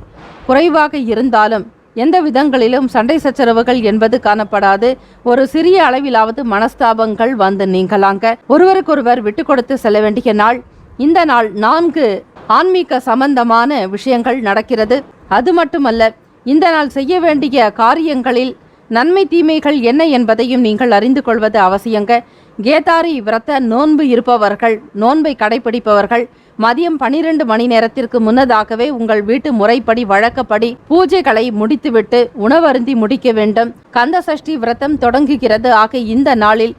குறைவாக இருந்தாலும் எந்த விதங்களிலும் சண்டை சச்சரவுகள் என்பது காணப்படாது. ஒரு சிறிய அளவிலாவது மனஸ்தாபங்கள் வந்து நீங்களாங்க. ஒருவருக்கொருவர் விட்டு கொடுத்து செல்ல வேண்டிய நாள். இந்த நாள் 4 ஆன்மீக சம்பந்தமான விஷயங்கள் நடக்கிறது. அது மட்டுமல்ல, இந்த நாள் செய்ய வேண்டிய காரியங்களில் நன்மை தீமைகள் என்ன என்பதையும் நீங்கள் அறிந்து கொள்வது அவசியங்க. கேதாரி விரத நோன்பு இருப்பவர்கள், நோன்பை கடைபிடிப்பவர்கள் மதியம் 12 மணி நேரத்திற்கு முன்னதாகவே உங்கள் வீட்டு முறைப்படி வழக்கப்படி பூஜைகளை முடித்துவிட்டு உணவருந்தி முடிக்க வேண்டும். கந்த சஷ்டி விரதம் தொடங்குகிறது. ஆக இந்த நாளில்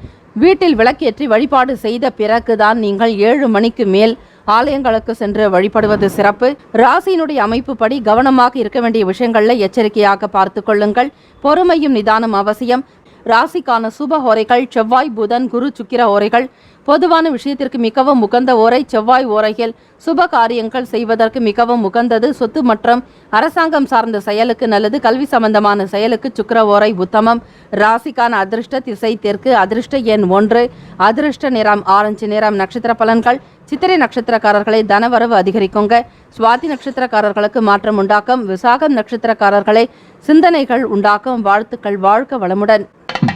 வீட்டில் விளக்கேற்றி வழிபாடு செய்த பிறகுதான் நீங்கள் 7 மணிக்கு மேல் ஆலயங்களுக்கு சென்று வழிபடுவது சிறப்பு. ராசியினுடைய அமைப்பு படி கவனமாக இருக்க வேண்டிய விஷயங்கள்ல எச்சரிக்கையாக பார்த்து கொள்ளுங்கள். பொறுமையும் நிதானம் அவசியம். ராசிக்கான சுப ஓரைகள் செவ்வாய், புதன், குரு, சுக்கிர ஓரைகள். பொதுவான விஷயத்திற்கு மிகவும் உகந்த ஓரை செவ்வாய் ஓரைகள். சுப காரியங்கள் செய்வதற்கு மிகவும் உகந்தது. சொத்து மற்றும் அரசாங்கம் சார்ந்த செயலுக்கு நல்லது. கல்வி சம்பந்தமான செயலுக்கு சுக்கிர ஓரை உத்தமம். ராசிக்கான அதிர்ஷ்ட திசை தெற்கு. அதிர்ஷ்ட எண் 1. அதிர்ஷ்ட நிறம் ஆரஞ்சு நிறம். நட்சத்திர பலன்கள். சித்திரை நட்சத்திரக்காரர்களை தனவரவு அதிகரிக்குங்க. சுவாதி நட்சத்திரக்காரர்களுக்கு மாற்றம் உண்டாக்கும். விசாகம் நட்சத்திரக்காரர்களை சிந்தனைகள் உண்டாக்கும். வாழ்த்துக்கள். வாழ்க வளமுடன்.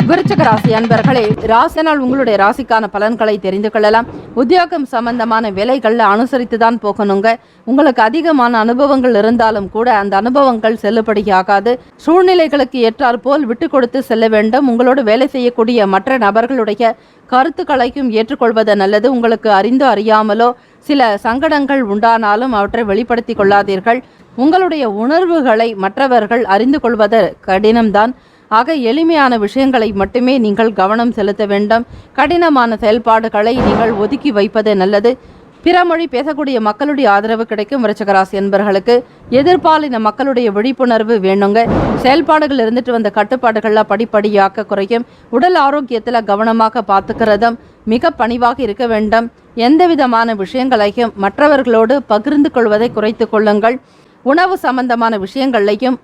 விருச்சிக ராசி அன்பர்களே, ராசினால் உங்களுடைய ராசிக்கான பலன்களை தெரிந்து கொள்ளலாம். உத்தியோகம் சம்பந்தமான வேலைகள்ல அனுசரித்து தான் போகணுங்க. உங்களுக்கு அதிகமான அனுபவங்கள் இருந்தாலும் கூட அந்த அனுபவங்கள் செல்லுபடியாகாது. சூழ்நிலைகளுக்கு ஏற்றாற் போல் விட்டு கொடுத்து செல்ல வேண்டும். உங்களோடு வேலை செய்யக்கூடிய மற்ற நபர்களுடைய கருத்துக்களையும் ஏற்றுக்கொள்வது நல்லது. உங்களுக்கு அறிந்தோ அறியாமலோ சில சங்கடங்கள் உண்டானாலும் அவற்றை வெளிப்படுத்தி கொள்ளாதீர்கள். உங்களுடைய உணர்வுகளை மற்றவர்கள் அறிந்து கொள்வது கடினம்தான். ஆக எளிமையான விஷயங்களை மட்டுமே நீங்கள் கவனம் செலுத்த வேண்டும். கடினமான செயல்பாடுகளை நீங்கள் ஒதுக்கி வைப்பது நல்லது. பிற மொழி பேசக்கூடிய மக்களுடைய ஆதரவு கிடைக்கும். விருச்சிக ராசி அன்பர்களுக்கு எதிர்பாலின மக்களுடைய விழிப்புணர்வு வேணுங்க. செயல்பாடுகள் இருந்துட்டு வந்த கட்டுப்பாடுகள்லாம் படிப்படியாக குறையும். உடல் ஆரோக்கியத்தில் கவனமாக பார்த்துக்கிறதும் மிக பணிவாக இருக்க வேண்டும். எந்த விதமான விஷயங்களையும் மற்றவர்களோடு பகிர்ந்து கொள்வதை குறைத்து கொள்ளுங்கள். உணவு சம்பந்தமான விஷயங்களையும்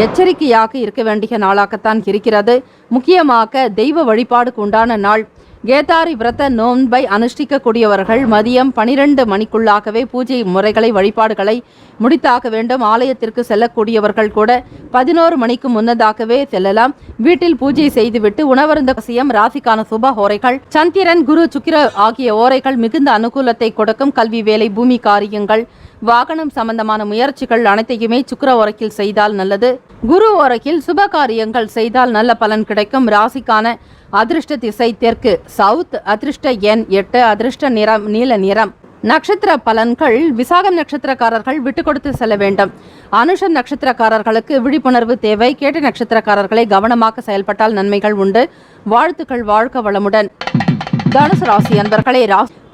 எச்சரிக்கையாக இருக்க வேண்டிய நாளாகத்தான் இருக்கிறது. முக்கியமாக தெய்வ வழிபாடுக்கு உண்டான நாள். கேதாரி விரத நோன்பை அனுஷ்டிக்கக்கூடியவர்கள் மதியம் 12 மணிக்குள்ளாகவே பூஜை முறைகளை வழிபாடுகளை முடித்தாக வேண்டும். ஆலயத்திற்கு செல்லக்கூடியவர்கள் கூட 11 மணிக்கு முன்னதாகவே செல்லலாம். வீட்டில் பூஜை செய்துவிட்டு உணவருந்த அவசியம். ராசிக்கான சுப ஓரைகள் சந்திரன், குரு, சுக்கிர ஆகிய ஓரைகள் மிகுந்த அனுகூலத்தை கொடுக்கும். கல்வி, வேலை, பூமி காரியங்கள், வாகனம் சம்பந்தமான முயற்சிகள் அனைத்தையுமே சுக்கிர ஓரைக்கில் செய்தால் நல்லது. குரு ஓரைக்கில் சுப காரியங்கள் செய்தால் நல்ல பலன் கிடைக்கும். ராசிக்கான அதிர்ஷ்ட திசை தெற்கு சவுத். அதிர்ஷ்ட எண் 8. அதிர்ஷ்ட நிறம் நீல நிறம். நட்சத்திர பலன்கள். விசாகம் நட்சத்திரக்காரர்கள் விட்டு கொடுத்து செல்ல வேண்டும். அனுஷம் நட்சத்திரக்காரர்களுக்கு விழிப்புணர்வு தேவை. கேட்ட நட்சத்திரக்காரர்களை கவனமாக செயல்பட்டால் நன்மைகள் உண்டு. வாழ்த்துக்கள். வாழ்க வளமுடன். தனுசு ராசி அன்பர்களே,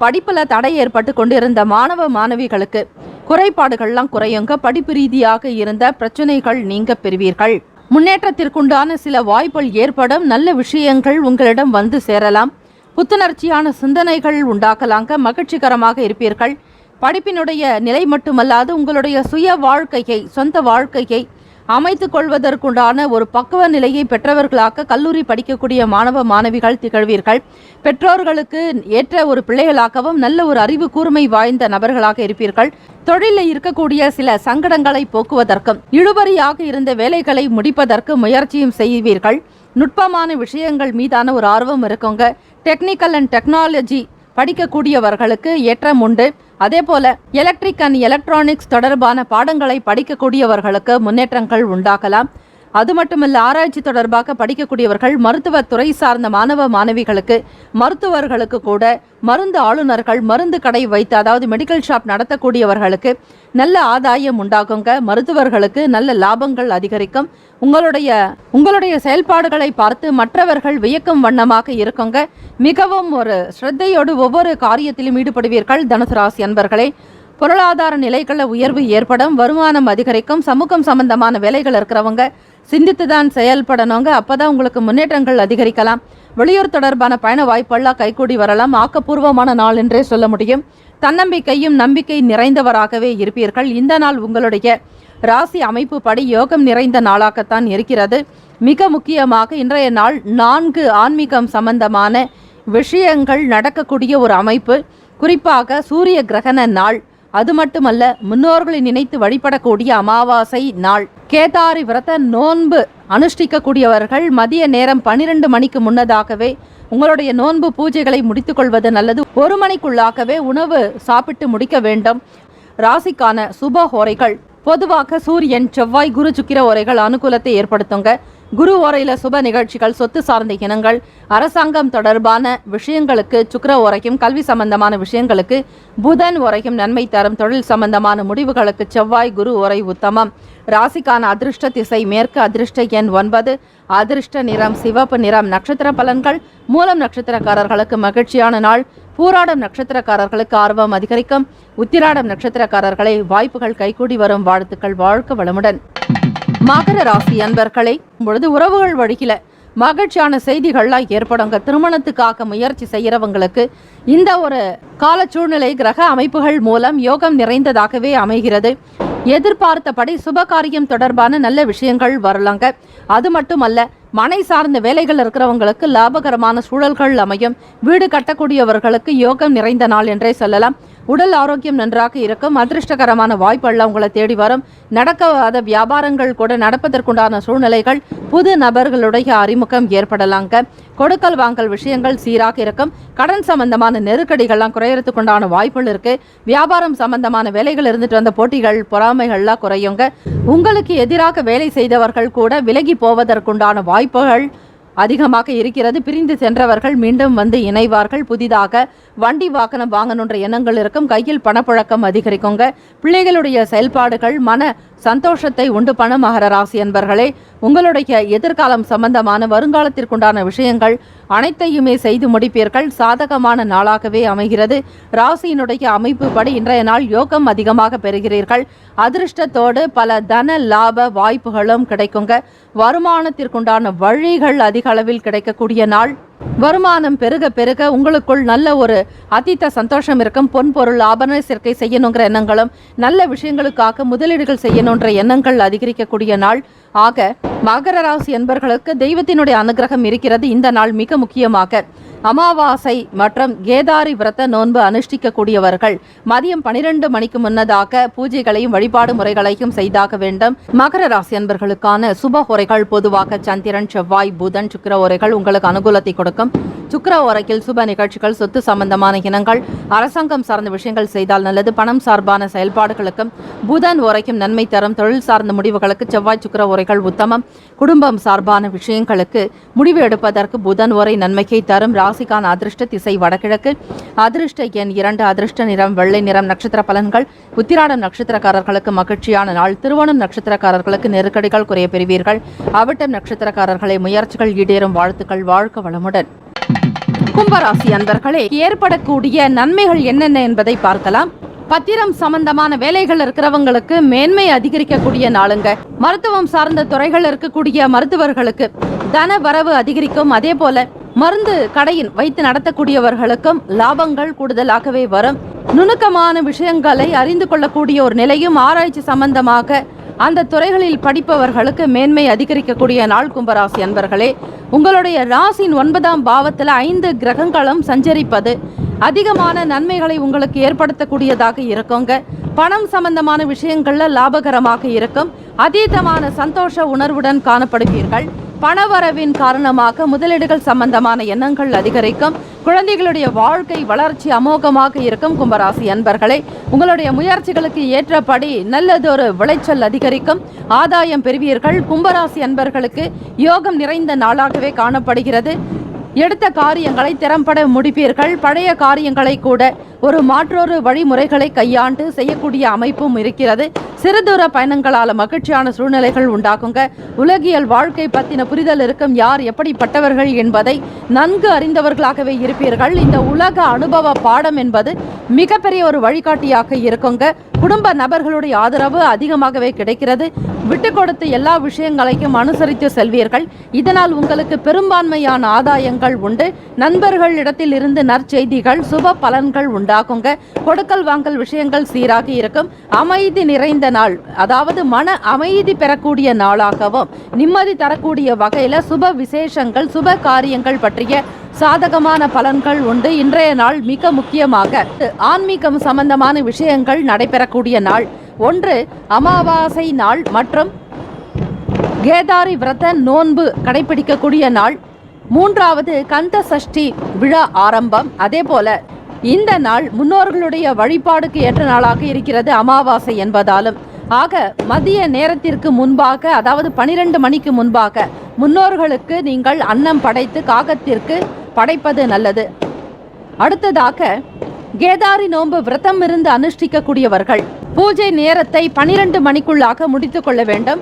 படிப்புல தடை ஏற்பட்டு கொண்டிருந்த மாணவ மாணவிகளுக்கு குறைபாடுகள்லாம் குறையுங்க. படிப்பு ரீதியாக இருந்த பிரச்சனைகள் நீங்க பெறுவீர்கள். முன்னேற்றத்திற்குண்டான சில வாய்ப்புகள் ஏற்படும். நல்ல விஷயங்கள் உங்களிடம் வந்து சேரலாம். புத்துணர்ச்சியான சிந்தனைகள் உண்டாக்கலாங்க. மகிழ்ச்சிகரமாக இருப்பீர்கள். படிப்பினுடைய நிலை மட்டுமல்லாது உங்களுடைய சுய வாழ்க்கையை, சொந்த வாழ்க்கையை அமைத்து கொள்வதற்குண்டான ஒரு பக்குவ நிலையை பெற்றவர்களாக கல்லூரி படிக்கக்கூடிய மாணவ மாணவிகள் திகழ்வீர்கள். பெற்றோர்களுக்கு ஏற்ற ஒரு பிள்ளைகளாகவும் நல்ல ஒரு அறிவு கூர்மை வாய்ந்த நபர்களாக இருப்பீர்கள். தொழிலில் இருக்கக்கூடிய சில சங்கடங்களை போக்குவதற்கும் இழுபறியாக இருந்த வேலைகளை முடிப்பதற்கு முயற்சியும் செய்வீர்கள். நுட்பமான விஷயங்கள் மீதான ஒரு ஆர்வம் இருக்குங்க. டெக்னிக்கல் அண்ட் டெக்னாலஜி படிக்கக்கூடியவர்களுக்கு ஏற்றம் உண்டு. அதே போல எலக்ட்ரிக் அண்ட் எலக்ட்ரானிக்ஸ் தொடர்பான பாடங்களை படிக்கக்கூடியவர்களுக்கு முன்னேற்றங்கள் உண்டாகலாம். அது மட்டுமல்ல, ஆராய்ச்சி தொடர்பாக படிக்கக்கூடியவர்கள், மருத்துவத்துறை சார்ந்த மாணவ மாணவிகளுக்கு, மருத்துவர்களுக்கு கூட, மருந்து ஆளுநர்கள், மருந்து கடை வைத்து அதாவது மெடிக்கல் ஷாப் நடத்தக்கூடியவர்களுக்கு நல்ல ஆதாயம் உண்டாகுங்க. மருத்துவர்களுக்கு நல்ல லாபங்கள் அதிகரிக்கும். உங்களுடைய செயல்பாடுகளை பார்த்து மற்றவர்கள் வியக்கும் வண்ணமாக இருக்குங்க. மிகவும் ஒரு ஸ்ரத்தையோடு ஒவ்வொரு காரியத்திலும் ஈடுபடுவீர்கள். தனுசு ராசி அன்பர்களே, பொருளாதார நிலைகளில் உயர்வு ஏற்படும். வருமானம் அதிகரிக்கும். சமூகம் சம்பந்தமான வேலைகள் இருக்கிறவங்க சிந்தித்து தான் செயல்படணுங்க. அப்பதான் உங்களுக்கு முன்னேற்றங்கள் அதிகரிக்கலாம். வெளியூர் தொடர்பான பயண வாய்ப்பெல்லாம் கைகூடி வரலாம். ஆக்கப்பூர்வமான நாள் என்றே சொல்ல முடியும். தன்னம்பிக்கையும் நம்பிக்கை நிறைந்தவராகவே இருப்பீர்கள். இந்த நாள் உங்களுடைய ராசி அமைப்பு படி யோகம் நிறைந்த நாளாகத்தான் இருக்கிறது. மிக முக்கியமாக இன்றைய நாள் 4 ஆன்மீகம் சம்பந்தமான விஷயங்கள் நடக்கக்கூடிய ஒரு அமைப்பு. குறிப்பாக சூரிய கிரகண நாள். அது மட்டுமல்ல, முன்னோர்களை நினைத்து வழிபடக்கூடிய அமாவாசை நாள். கேதாரி விரத நோன்பு அனுஷ்டிக்கக்கூடியவர்கள் மதிய நேரம் 12 மணிக்கு முன்னதாகவே உங்களுடைய நோன்பு பூஜைகளை முடித்துக் கொள்வது நல்லது. 1 மணிக்குள்ளாகவே உணவு சாப்பிட்டு முடிக்க வேண்டும். ராசிக்கான சுப ஹோரைகள். பொதுவாக சூரியன், செவ்வாய், குரு, சுக்கிர ஓரைகள் அனுகூலத்தை ஏற்படுத்துங்க. குரு ஓரையில சுப நிகழ்ச்சிகள், சொத்து சார்ந்த இனங்கள், அரசாங்கம் தொடர்பான விஷயங்களுக்கு சுக்கிர ஓரையும், கல்வி சம்பந்தமான விஷயங்களுக்கு புதன் ஓரையும் நன்மை தரும். தொழில் சம்பந்தமான முடிவுகளுக்கு செவ்வாய், குரு ஓரை உத்தமம். ராசிக்கான அதிர்ஷ்ட திசை மேற்கு. அதிர்ஷ்ட எண் 9. அதிர்ஷ்ட நிறம் சிவப்பு நிறம். நட்சத்திர பலன்கள். மூலம் நட்சத்திரக்காரர்களுக்கு மகிழ்ச்சியான நாள். பூராடம் நட்சத்திரக்காரர்களுக்கு ஆர்வம் அதிகரிக்கும். உத்திராடம் நட்சத்திரக்காரர்களை வாய்ப்புகள் கைகூடி வரும். வாழ்த்துக்கள். வாழ்க வளமுடன். மகர ராசி அன்பர்களே, பொழுது உறவுகள் வழியில மகிழ்ச்சியான செய்திகள்லாம் ஏற்படுங்க. திருமணத்துக்காக முயற்சி செய்யறவங்களுக்கு இந்த ஒரு கால சூழ்நிலை கிரக அமைப்புகள் மூலம் யோகம் நிறைந்ததாகவே அமைகிறது. எதிர்பார்த்தபடி சுபகாரியம் தொடர்பான நல்ல விஷயங்கள் வரலாங்க. அது மட்டுமல்ல, மனை சார்ந்த வேலைகள் இருக்கிறவங்களுக்கு லாபகரமான சூழல்கள் அமையும். வீடு கட்டக்கூடியவர்களுக்கு யோகம் நிறைந்த நாள் என்றே சொல்லலாம். உடல் ஆரோக்கியம் நன்றாக இருக்கும். அதிர்ஷ்டகரமான வாய்ப்பெல்லாம் உங்களை தேடி வரும். நடக்காத வியாபாரங்கள் கூட நடப்பதற்குண்டான சூழ்நிலைகள், புது நபர்களுடைய அறிமுகம் ஏற்படலாங்க. கொடுக்கல் வாங்கல் விஷயங்கள் சீராக இருக்கும். கடன் சம்பந்தமான நெருக்கடிகள்லாம் குறையறதுக்குண்டான வாய்ப்புகள் இருக்கு. வியாபாரம் சம்பந்தமான வேலைகள் இருந்துட்டு வந்த போட்டிகள், பொறாமைகள்லாம் குறையுங்க. உங்களுக்கு எதிராக வேலை செய்தவர்கள் கூட விலகி போவதற்குண்டான வாய்ப்புகள் அதிகமாக இருக்கிறது. பிரிந்து சென்றவர்கள் மீண்டும் வந்து இணைவார்கள். புதிதாக வண்டி வாகனம் வாங்கணுன்ற எண்ணங்கள் இருக்கும். கையில் பணப்புழக்கம் அதிகரிக்குங்க. பிள்ளைகளுடைய செயல்பாடுகள் மன சந்தோஷத்தை உண்டு பண்ணும் மகர ராசி அன்பர்களே, உங்களுடைய எதிர்காலம் சம்பந்தமான வருங்காலத்திற்குண்டான விஷயங்கள் அனைத்தையுமே செய்து முடிப்பீர்கள். சாதகமான நாளாகவே அமைகிறது. ராசியினுடைய அமைப்பு படி இன்றைய நாள் யோகம் அதிகமாக பெறுகிறீர்கள். அதிர்ஷ்டத்தோடு பல தன லாப வாய்ப்புகளும் கிடைக்குங்க. வருமானத்திற்குண்டான வழிகள் அதிக அளவில் கிடைக்கக்கூடிய நாள். வருமானம் பெருக பெருக உங்களுக்குள் நல்ல ஒரு அதீத சந்தோஷம் இருக்கும். பொன்பொருள் ஆபரண சேர்க்கை செய்யணுங்கிற எண்ணங்களும், நல்ல விஷயங்களுக்காக முதலீடுகள் செய்யணுன்ற எண்ணங்கள் அதிகரிக்கக்கூடிய நாள். ஆக மகர ராசி என்பர்களுக்கு தெய்வத்தினுடைய அனுகிரகம் இருக்கிறது. இந்த நாள் மிக முக்கியமாக அமாவாசை மற்றும் கேதாரி விரத நோன்பு அனுஷ்டிக்கக்கூடியவர்கள் மதியம் 12 மணிக்கு முன்னதாக பூஜைகளையும் வழிபாடு முறைகளையும் செய்தாக வேண்டும். மகர ராசி அன்பர்களுக்கான சுப உரைகள் பொதுவாக சந்திரன், செவ்வாய், புதன், சுக்கிர உரைகள் உங்களுக்கு அனுகூலத்தை கொடுக்கும். சுக்கிர உரையில் சுப நிகழ்ச்சிகள், சொத்து சம்பந்தமான இனங்கள், அரசாங்கம் சார்ந்த விஷயங்கள் செய்தால் நல்லது. பணம் சார்பான செயல்பாடுகளுக்கும் புதன் உரைக்கும் நன்மை தரும். தொழில் சார்ந்த முடிவுகளுக்கு செவ்வாய், சுக்கிர உரைகள் உத்தமம். குடும்பம் சார்பான விஷயங்களுக்கு முடிவு எடுப்பதற்கு புதன் உரை நன்மையை தரும். ராசிக்கான அதிர்ஷ்ட திசை வடகிழக்கு. அதிர்ஷ்ட எண் 2. அதிர்ஷ்ட நிறம் வெள்ளை நிறம். நட்சத்திர பலன்கள்: உத்திராடம் நட்சத்திரக்காரர்களுக்கு மகிழ்ச்சியான நாள். திருவோணம் நட்சத்திரக்காரர்களுக்கு நெருக்கடிகள் குறைய பெறுவீர்கள். அவிட்டம் நட்சத்திரக்காரர்களை முயற்சிகள் ஈடேறும். வாழ்த்துக்கள். வாழ்க வளமுடன். கும்பராசி அன்பர்களே, ஏற்படக்கூடிய நன்மைகள் என்னென்ன என்பதை பார்க்கலாம். பத்திரம் சம்பந்தமான வேலைகள் இருக்கிறவங்களுக்கு மேன்மை அதிகரிக்கக்கூடிய நாளுங்க. மருத்துவம் சார்ந்த துறைகள் இருக்கக்கூடிய மருத்துவர்களுக்கு தன வரவு அதிகரிக்கும். அதே போல மருந்து கடையின் வைத்து நடத்தக்கூடியவர்களுக்கும் லாபங்கள் கூடுதலாகவே வரும். நுணுக்கமான விஷயங்களை அறிந்து கொள்ளக்கூடிய ஒரு நிலையும், ஆராய்ச்சி சம்பந்தமாக அந்த துறைகளில் படிப்பவர்களுக்கு மேன்மை அதிகரிக்கக்கூடிய நாள். கும்பராசி அன்பர்களே, உங்களுடைய ராசியின் 9ஆம் பாவத்தில் 5 கிரகங்களும் சஞ்சரிப்பது அதிகமான நன்மைகளை உங்களுக்கு ஏற்படுத்தக்கூடியதாக இருக்குங்க. பணம் சம்பந்தமான விஷயங்கள்ல லாபகரமாக இருக்கும். அதீதமான சந்தோஷ உணர்வுடன் காணப்படுவீர்கள். பணவரவின் காரணமாக முதலீடுகள் சம்பந்தமான எண்ணங்கள் அதிகரிக்கும். குழந்தைகளுடைய வாழ்க்கை வளர்ச்சி அமோகமாக இருக்கும். கும்பராசி அன்பர்களே, உங்களுடைய முயற்சிகளுக்கு ஏற்றபடி நல்லதொரு விளைச்சல் அதிகரிக்கும். ஆதாயம் பெறுவீர்கள். கும்பராசி அன்பர்களுக்கு யோகம் நிறைந்த நாளாகவே காணப்படுகிறது. எடுத்த காரியங்களை திறம்பட முடிப்பீர்கள். பழைய காரியங்களை கூட மற்றொரு வழிமுறைகளை கையாண்டு செய்யக்கூடிய அமைப்பும் இருக்கிறது. சிறுதூர பயணங்களால் மகிழ்ச்சியான சூழ்நிலைகள் உண்டாகுங்க. உலகியல் வாழ்க்கை பற்றின புரிதல் இருக்கும். யார் எப்படிப்பட்டவர்கள் என்பதை நன்கு அறிந்தவர்களாகவே இருப்பீர்கள். இந்த உலக அனுபவ பாடம் என்பது மிகப்பெரிய ஒரு வழிகாட்டியாக இருக்குங்க. குடும்ப நபர்களுடைய ஆதரவு அதிகமாகவே கிடைக்கிறது. விட்டு கொடுத்து எல்லா விஷயங்களையும் அனுசரித்து செல்வீர்கள். இதனால் உங்களுக்கு பெரும்பான்மையான ஆதாயங்கள் உண்டு. நண்பர்கள் இடத்தில் இருந்து நற்செய்திகள், சுப பலன்கள் உண்டாகுங்க. கொடுக்கல் வாங்கல் விஷயங்கள் சீராக இருக்கும். அமைதி நிறைந்த நாள், அதாவது மன அமைதி பெறக்கூடிய நாளாகவும் நிம்மதி தரக்கூடிய வகையில சுப விசேஷங்கள், சுப காரியங்கள் பற்றிய சாதகமான பலன்கள் உண்டு. இன்றைய நாள் மிக முக்கியமாக ஆன்மீகம் சம்பந்தமான விஷயங்கள் நடைபெறக்கூடிய நாள். 1 அமாவாசை நாள் மற்றும் கேதாரி விரத நோன்பு கடைபிடிக்கக்கூடிய நாள். 3வது கந்த சஷ்டி விழா ஆரம்பம். அதே போல இந்த நாள் முன்னோர்களுடைய வழிபாடுக்கு ஏற்ற நாளாக இருக்கிறது, அமாவாசை என்பதாலும். ஆக மதிய நேரத்திற்கு முன்பாக, அதாவது 12 மணிக்கு முன்பாக முன்னோர்களுக்கு நீங்கள் அன்னம் படைத்து காகத்திற்கு படைப்பது நல்லது. அடுத்ததாக கேதாரி நோன்பு விரதம் இருந்து அனுஷ்டிக்கக்கூடியவர்கள் பூஜை நேரத்தை 12 மணிக்குள்ளாக முடித்துக் கொள்ள வேண்டும்.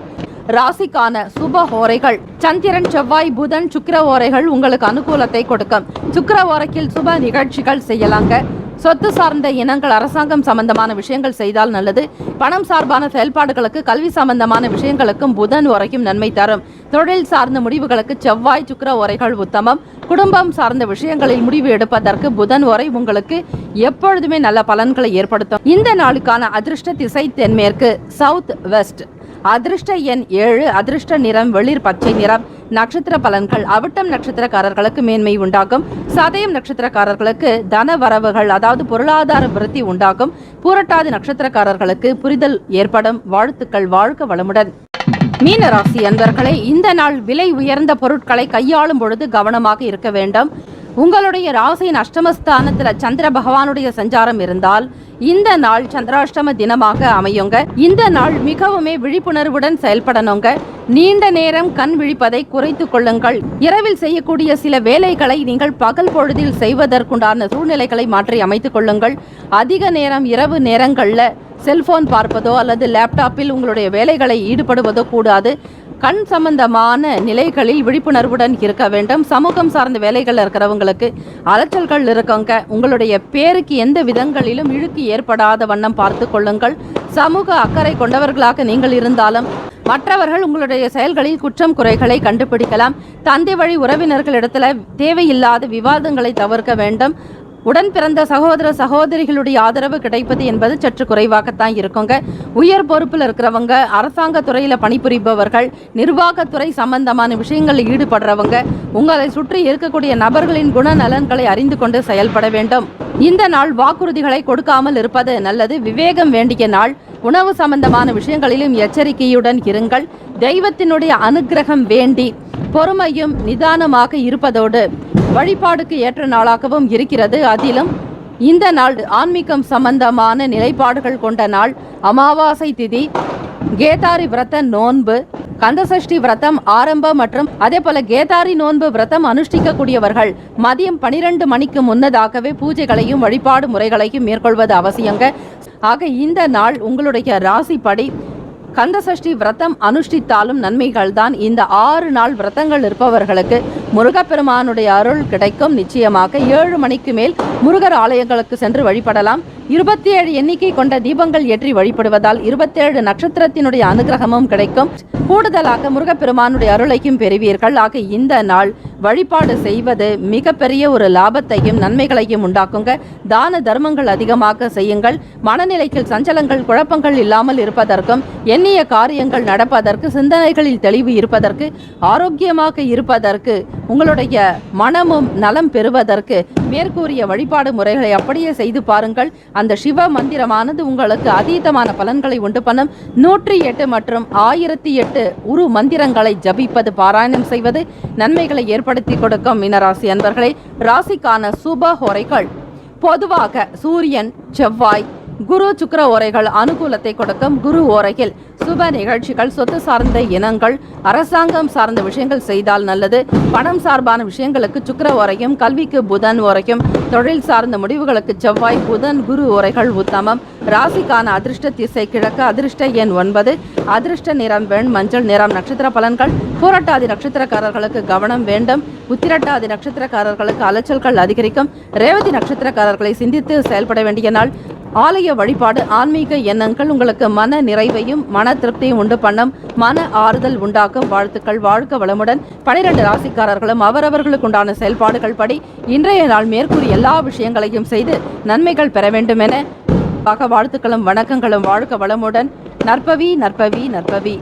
ராசிக்கான சுப ஓரைகள்: சந்திரன், செவ்வாய், புதன், சுக்கிர ஓரைகள் உங்களுக்கு அனுகூலத்தை கொடுக்கும். சுக்கிர ஓரையில் சுப நிகழ்ச்சிகள் செய்யலாங்க. சொத்து சார்ந்த இனங்கள், அரசாங்கம் சம்பந்தமான விஷயங்கள் செய்தால் நல்லது. பணம் சார்பான செயல்பாடுகளுக்கு, கல்வி சம்பந்தமான விஷயங்களுக்கும் புதன் உரைக்கும் நன்மை தரும். தொழில் சார்ந்த முடிவுகளுக்கு செவ்வாய், சுக்கிர உரைகள் உத்தமம். குடும்பம் சார்ந்த விஷயங்களில் முடிவு எடுப்பதற்கு புதன் உரை உங்களுக்கு எப்பொழுதுமே நல்ல பலன்களை ஏற்படுத்தும். இந்த நாளுக்கான அதிர்ஷ்ட திசை தென்மேற்கு, சவுத் வெஸ்ட். அதிர்ஷ்ட எண் 7. அதிர்ஷ்ட நிறம் வெளிர் பச்சை நிறம். நட்சத்திர பலன்கள்: அவிட்டம் நட்சத்திரக்காரர்களுக்கு மேன்மை உண்டாகும். சதயம் நட்சத்திரக்காரர்களுக்கு தன வரவுகள், அதாவது பொருளாதார விருத்தி உண்டாகும். பூரட்டாதி நட்சத்திரக்காரர்களுக்கு புரிதல் ஏற்படும். வாழ்த்துக்கள். வாழ்க வளமுடன். மீனராசி அன்பர்களே, இந்த நாள் விலை உயர்ந்த பொருட்களை கையாளும் பொழுது கவனமாக இருக்க வேண்டும். உங்களுடைய ராசியின் அஷ்டமஸ்தானத்தில் சந்திர பகவானுடைய சஞ்சாரம் இருந்தால் இந்த நாள் சந்திராஷ்டம தினமாக அமையுங்க. இந்த நாள் மிகவுமே விழிப்புணர்வுடன் செயல்படணுங்க. நீண்ட நேரம் கண் விழிப்பதை குறைத்து கொள்ளுங்கள். இரவில் செய்யக்கூடிய சில வேலைகளை நீங்கள் பகல் பொழுதில் செய்வதற்குண்டான சூழ்நிலைகளை மாற்றி அமைத்துக் கொள்ளுங்கள். அதிக நேரம் இரவு நேரங்களில் செல்போன் பார்ப்பதோ அல்லது லேப்டாப்பில் உங்களுடைய வேலைகளை ஈடுபடுவதோ கூடாது. கண் சம்பந்தமான நிலைகளில் விழிப்புணர்வுடன் இருக்க வேண்டும். சமூகம் சார்ந்த வேலைகள் இருக்கிறவங்களுக்கு அலைச்சல்கள் இருக்கவங்க உங்களுடைய பேருக்கு எந்த விதங்களிலும் இழுக்கு ஏற்படாத வண்ணம் பார்த்து கொள்ளுங்கள். சமூக அக்கறை கொண்டவர்களாக நீங்கள் இருந்தாலும் மற்றவர்கள் உங்களுடைய செயல்களில் குற்றம் குறைகளை கண்டுபிடிக்கலாம். தந்தை வழி உறவினர்களிடத்துல தேவையில்லாத விவாதங்களை தவிர்க்க வேண்டும். உடன் பிறந்த சகோதர சகோதரிகளுடைய ஆதரவு கிடைப்பது என்பது சற்று குறைவாகத்தான் இருக்குங்க. உயர் பொறுப்பில் இருக்கிறவங்க, அரசாங்க துறையில் பணிபுரிபவர்கள், நிர்வாகத்துறை சம்பந்தமான விஷயங்களில் ஈடுபடுறவங்க, உங்களை சுற்றி இருக்கக்கூடிய நபர்களின் குணநலன்களை அறிந்து கொண்டு செயல்பட வேண்டும். இந்த நாள் வாக்குறுதிகளை கொடுக்காமல் இருப்பது நல்லது. விவேகம் வேண்டிய நாள். உணவு சம்பந்தமான விஷயங்களிலும் எச்சரிக்கையுடன் இருங்கள். தெய்வத்தினுடைய அனுக்கிரகம் வேண்டி பொறுமையும் நிதானமாக இருப்பதோடு வழிபாடுக்கு ஏற்ற நாளாகவும் இருக்கிறது. அதிலும் இந்த நாள் ஆன்மீகம் சம்பந்தமான நிலைப்பாடுகள் கொண்ட நாள். அமாவாசை திதி, கேதாரி விரத நோன்பு, கந்தசஷ்டி விரதம் ஆரம்பம் மற்றும் அதே போல கேதாரி நோன்பு விரதம் அனுஷ்டிக்கக்கூடியவர்கள் மதியம் 12 மணிக்கு முன்னதாகவே பூஜைகளையும் வழிபாடு முறைகளையும் மேற்கொள்வது அவசியங்க. ஆக இந்த நாள் உங்களுடைய ராசிப்படி கந்தசஷ்டி விரதம் அனுஷ்டித்தாலும் நன்மைகள் தான். இந்த 6 நாள் விரதங்கள் இருப்பவர்களுக்கு முருகப்பெருமானுடைய அருள் கிடைக்கும். நிச்சயமாக 7 மணிக்கு மேல் முருகர் ஆலயங்களுக்கு சென்று வழிபடலாம். 27 எண்ணிக்கை கொண்ட தீபங்கள் ஏற்றி வழிபடுவதால் 27 நட்சத்திரத்தினுடைய அனுகிரகமும் கிடைக்கும். கூடுதலாக முருகப்பெருமானுடைய அருளையும் பெறுவீர்கள். ஆக இந்த நாள் வழிபாடு செய்வது மிகப்பெரிய ஒரு லாபத்தையும் நன்மைகளையும் உண்டாக்குங்க. தான தர்மங்கள் அதிகமாக செய்யுங்கள். மனநிலைக்கு சஞ்சலங்கள் குழப்பங்கள் இல்லாமல் இருப்பதற்கும், எண்ணிய காரியங்கள் நடப்பதற்கு, சிந்தனைகளில் தெளிவு இருப்பதற்கு, ஆரோக்கியமாக இருப்பதற்கு, உங்களுடைய மனமும் நலம் பெறுவதற்கு மேற்கூறிய வழிபாடு முறைகளை அப்படியே செய்து பாருங்கள். அந்த சிவ மந்திரமானது உங்களுக்கு அதீதமான பலன்களை உண்டு பண்ணும். 108 மற்றும் 1008 உரு மந்திரங்களை ஜபிப்பது, பாராயணம் செய்வது நன்மைகளை ஏற்படுத்தி கொடுக்கும். மீனராசி அன்பர்களே, ராசிக்கான சுப ஹோரைகள் பொதுவாக சூரியன், செவ்வாய், குரு, சுக்கிர ஓரைகள் அனுகூலத்தை கொடுக்கும். குரு ஓரையில் சுப நிகழ்ச்சிகள், சொத்து சார்ந்த இனங்கள், அரசாங்கம் சார்ந்த விஷயங்கள் செய்தால் நல்லது. பணம் சார்பான விஷயங்களுக்கு சுக்கிர ஓரையும், கல்விக்கு புதன் ஓரையும், தொழில் சார்ந்த முடிவுகளுக்கு செவ்வாய், புதன், குரு ஓரைகள் உத்தமம். ராசிக்கான அதிர்ஷ்ட திசை கிழக்கு. அதிர்ஷ்ட எண் 9. அதிர்ஷ்ட நிறம் வெண் மஞ்சள் நிறம். நட்சத்திர பலன்கள்: பூரட்டாதி நட்சத்திரக்காரர்களுக்கு கவனம் வேண்டும். உத்திரட்டாதி நட்சத்திரக்காரர்களுக்கு அலைச்சல்கள் அதிகரிக்கும். ரேவதி நட்சத்திரக்காரர்களை சிந்தித்து செயல்பட வேண்டிய நாள். ஆலய வழிபாடு, ஆன்மீக எண்ணங்கள் உங்களுக்கு மன நிறைவையும் மன திருப்தியும் உண்டு பண்ணும். மன ஆறுதல் உண்டாக்கும். வாழ்த்துக்கள். வாழ்க வளமுடன். 12 ராசிக்காரர்களும் அவரவர்களுக்கு உண்டான செயல்பாடுகள் படி இன்றைய நாள் மேற்கூறிய எல்லா விஷயங்களையும் செய்து நன்மைகள் பெற வேண்டும் என வாழ்த்துக்களும் வணக்கங்களும். வாழ்க வளமுடன். நற்பவி நற்பவி நற்பவி.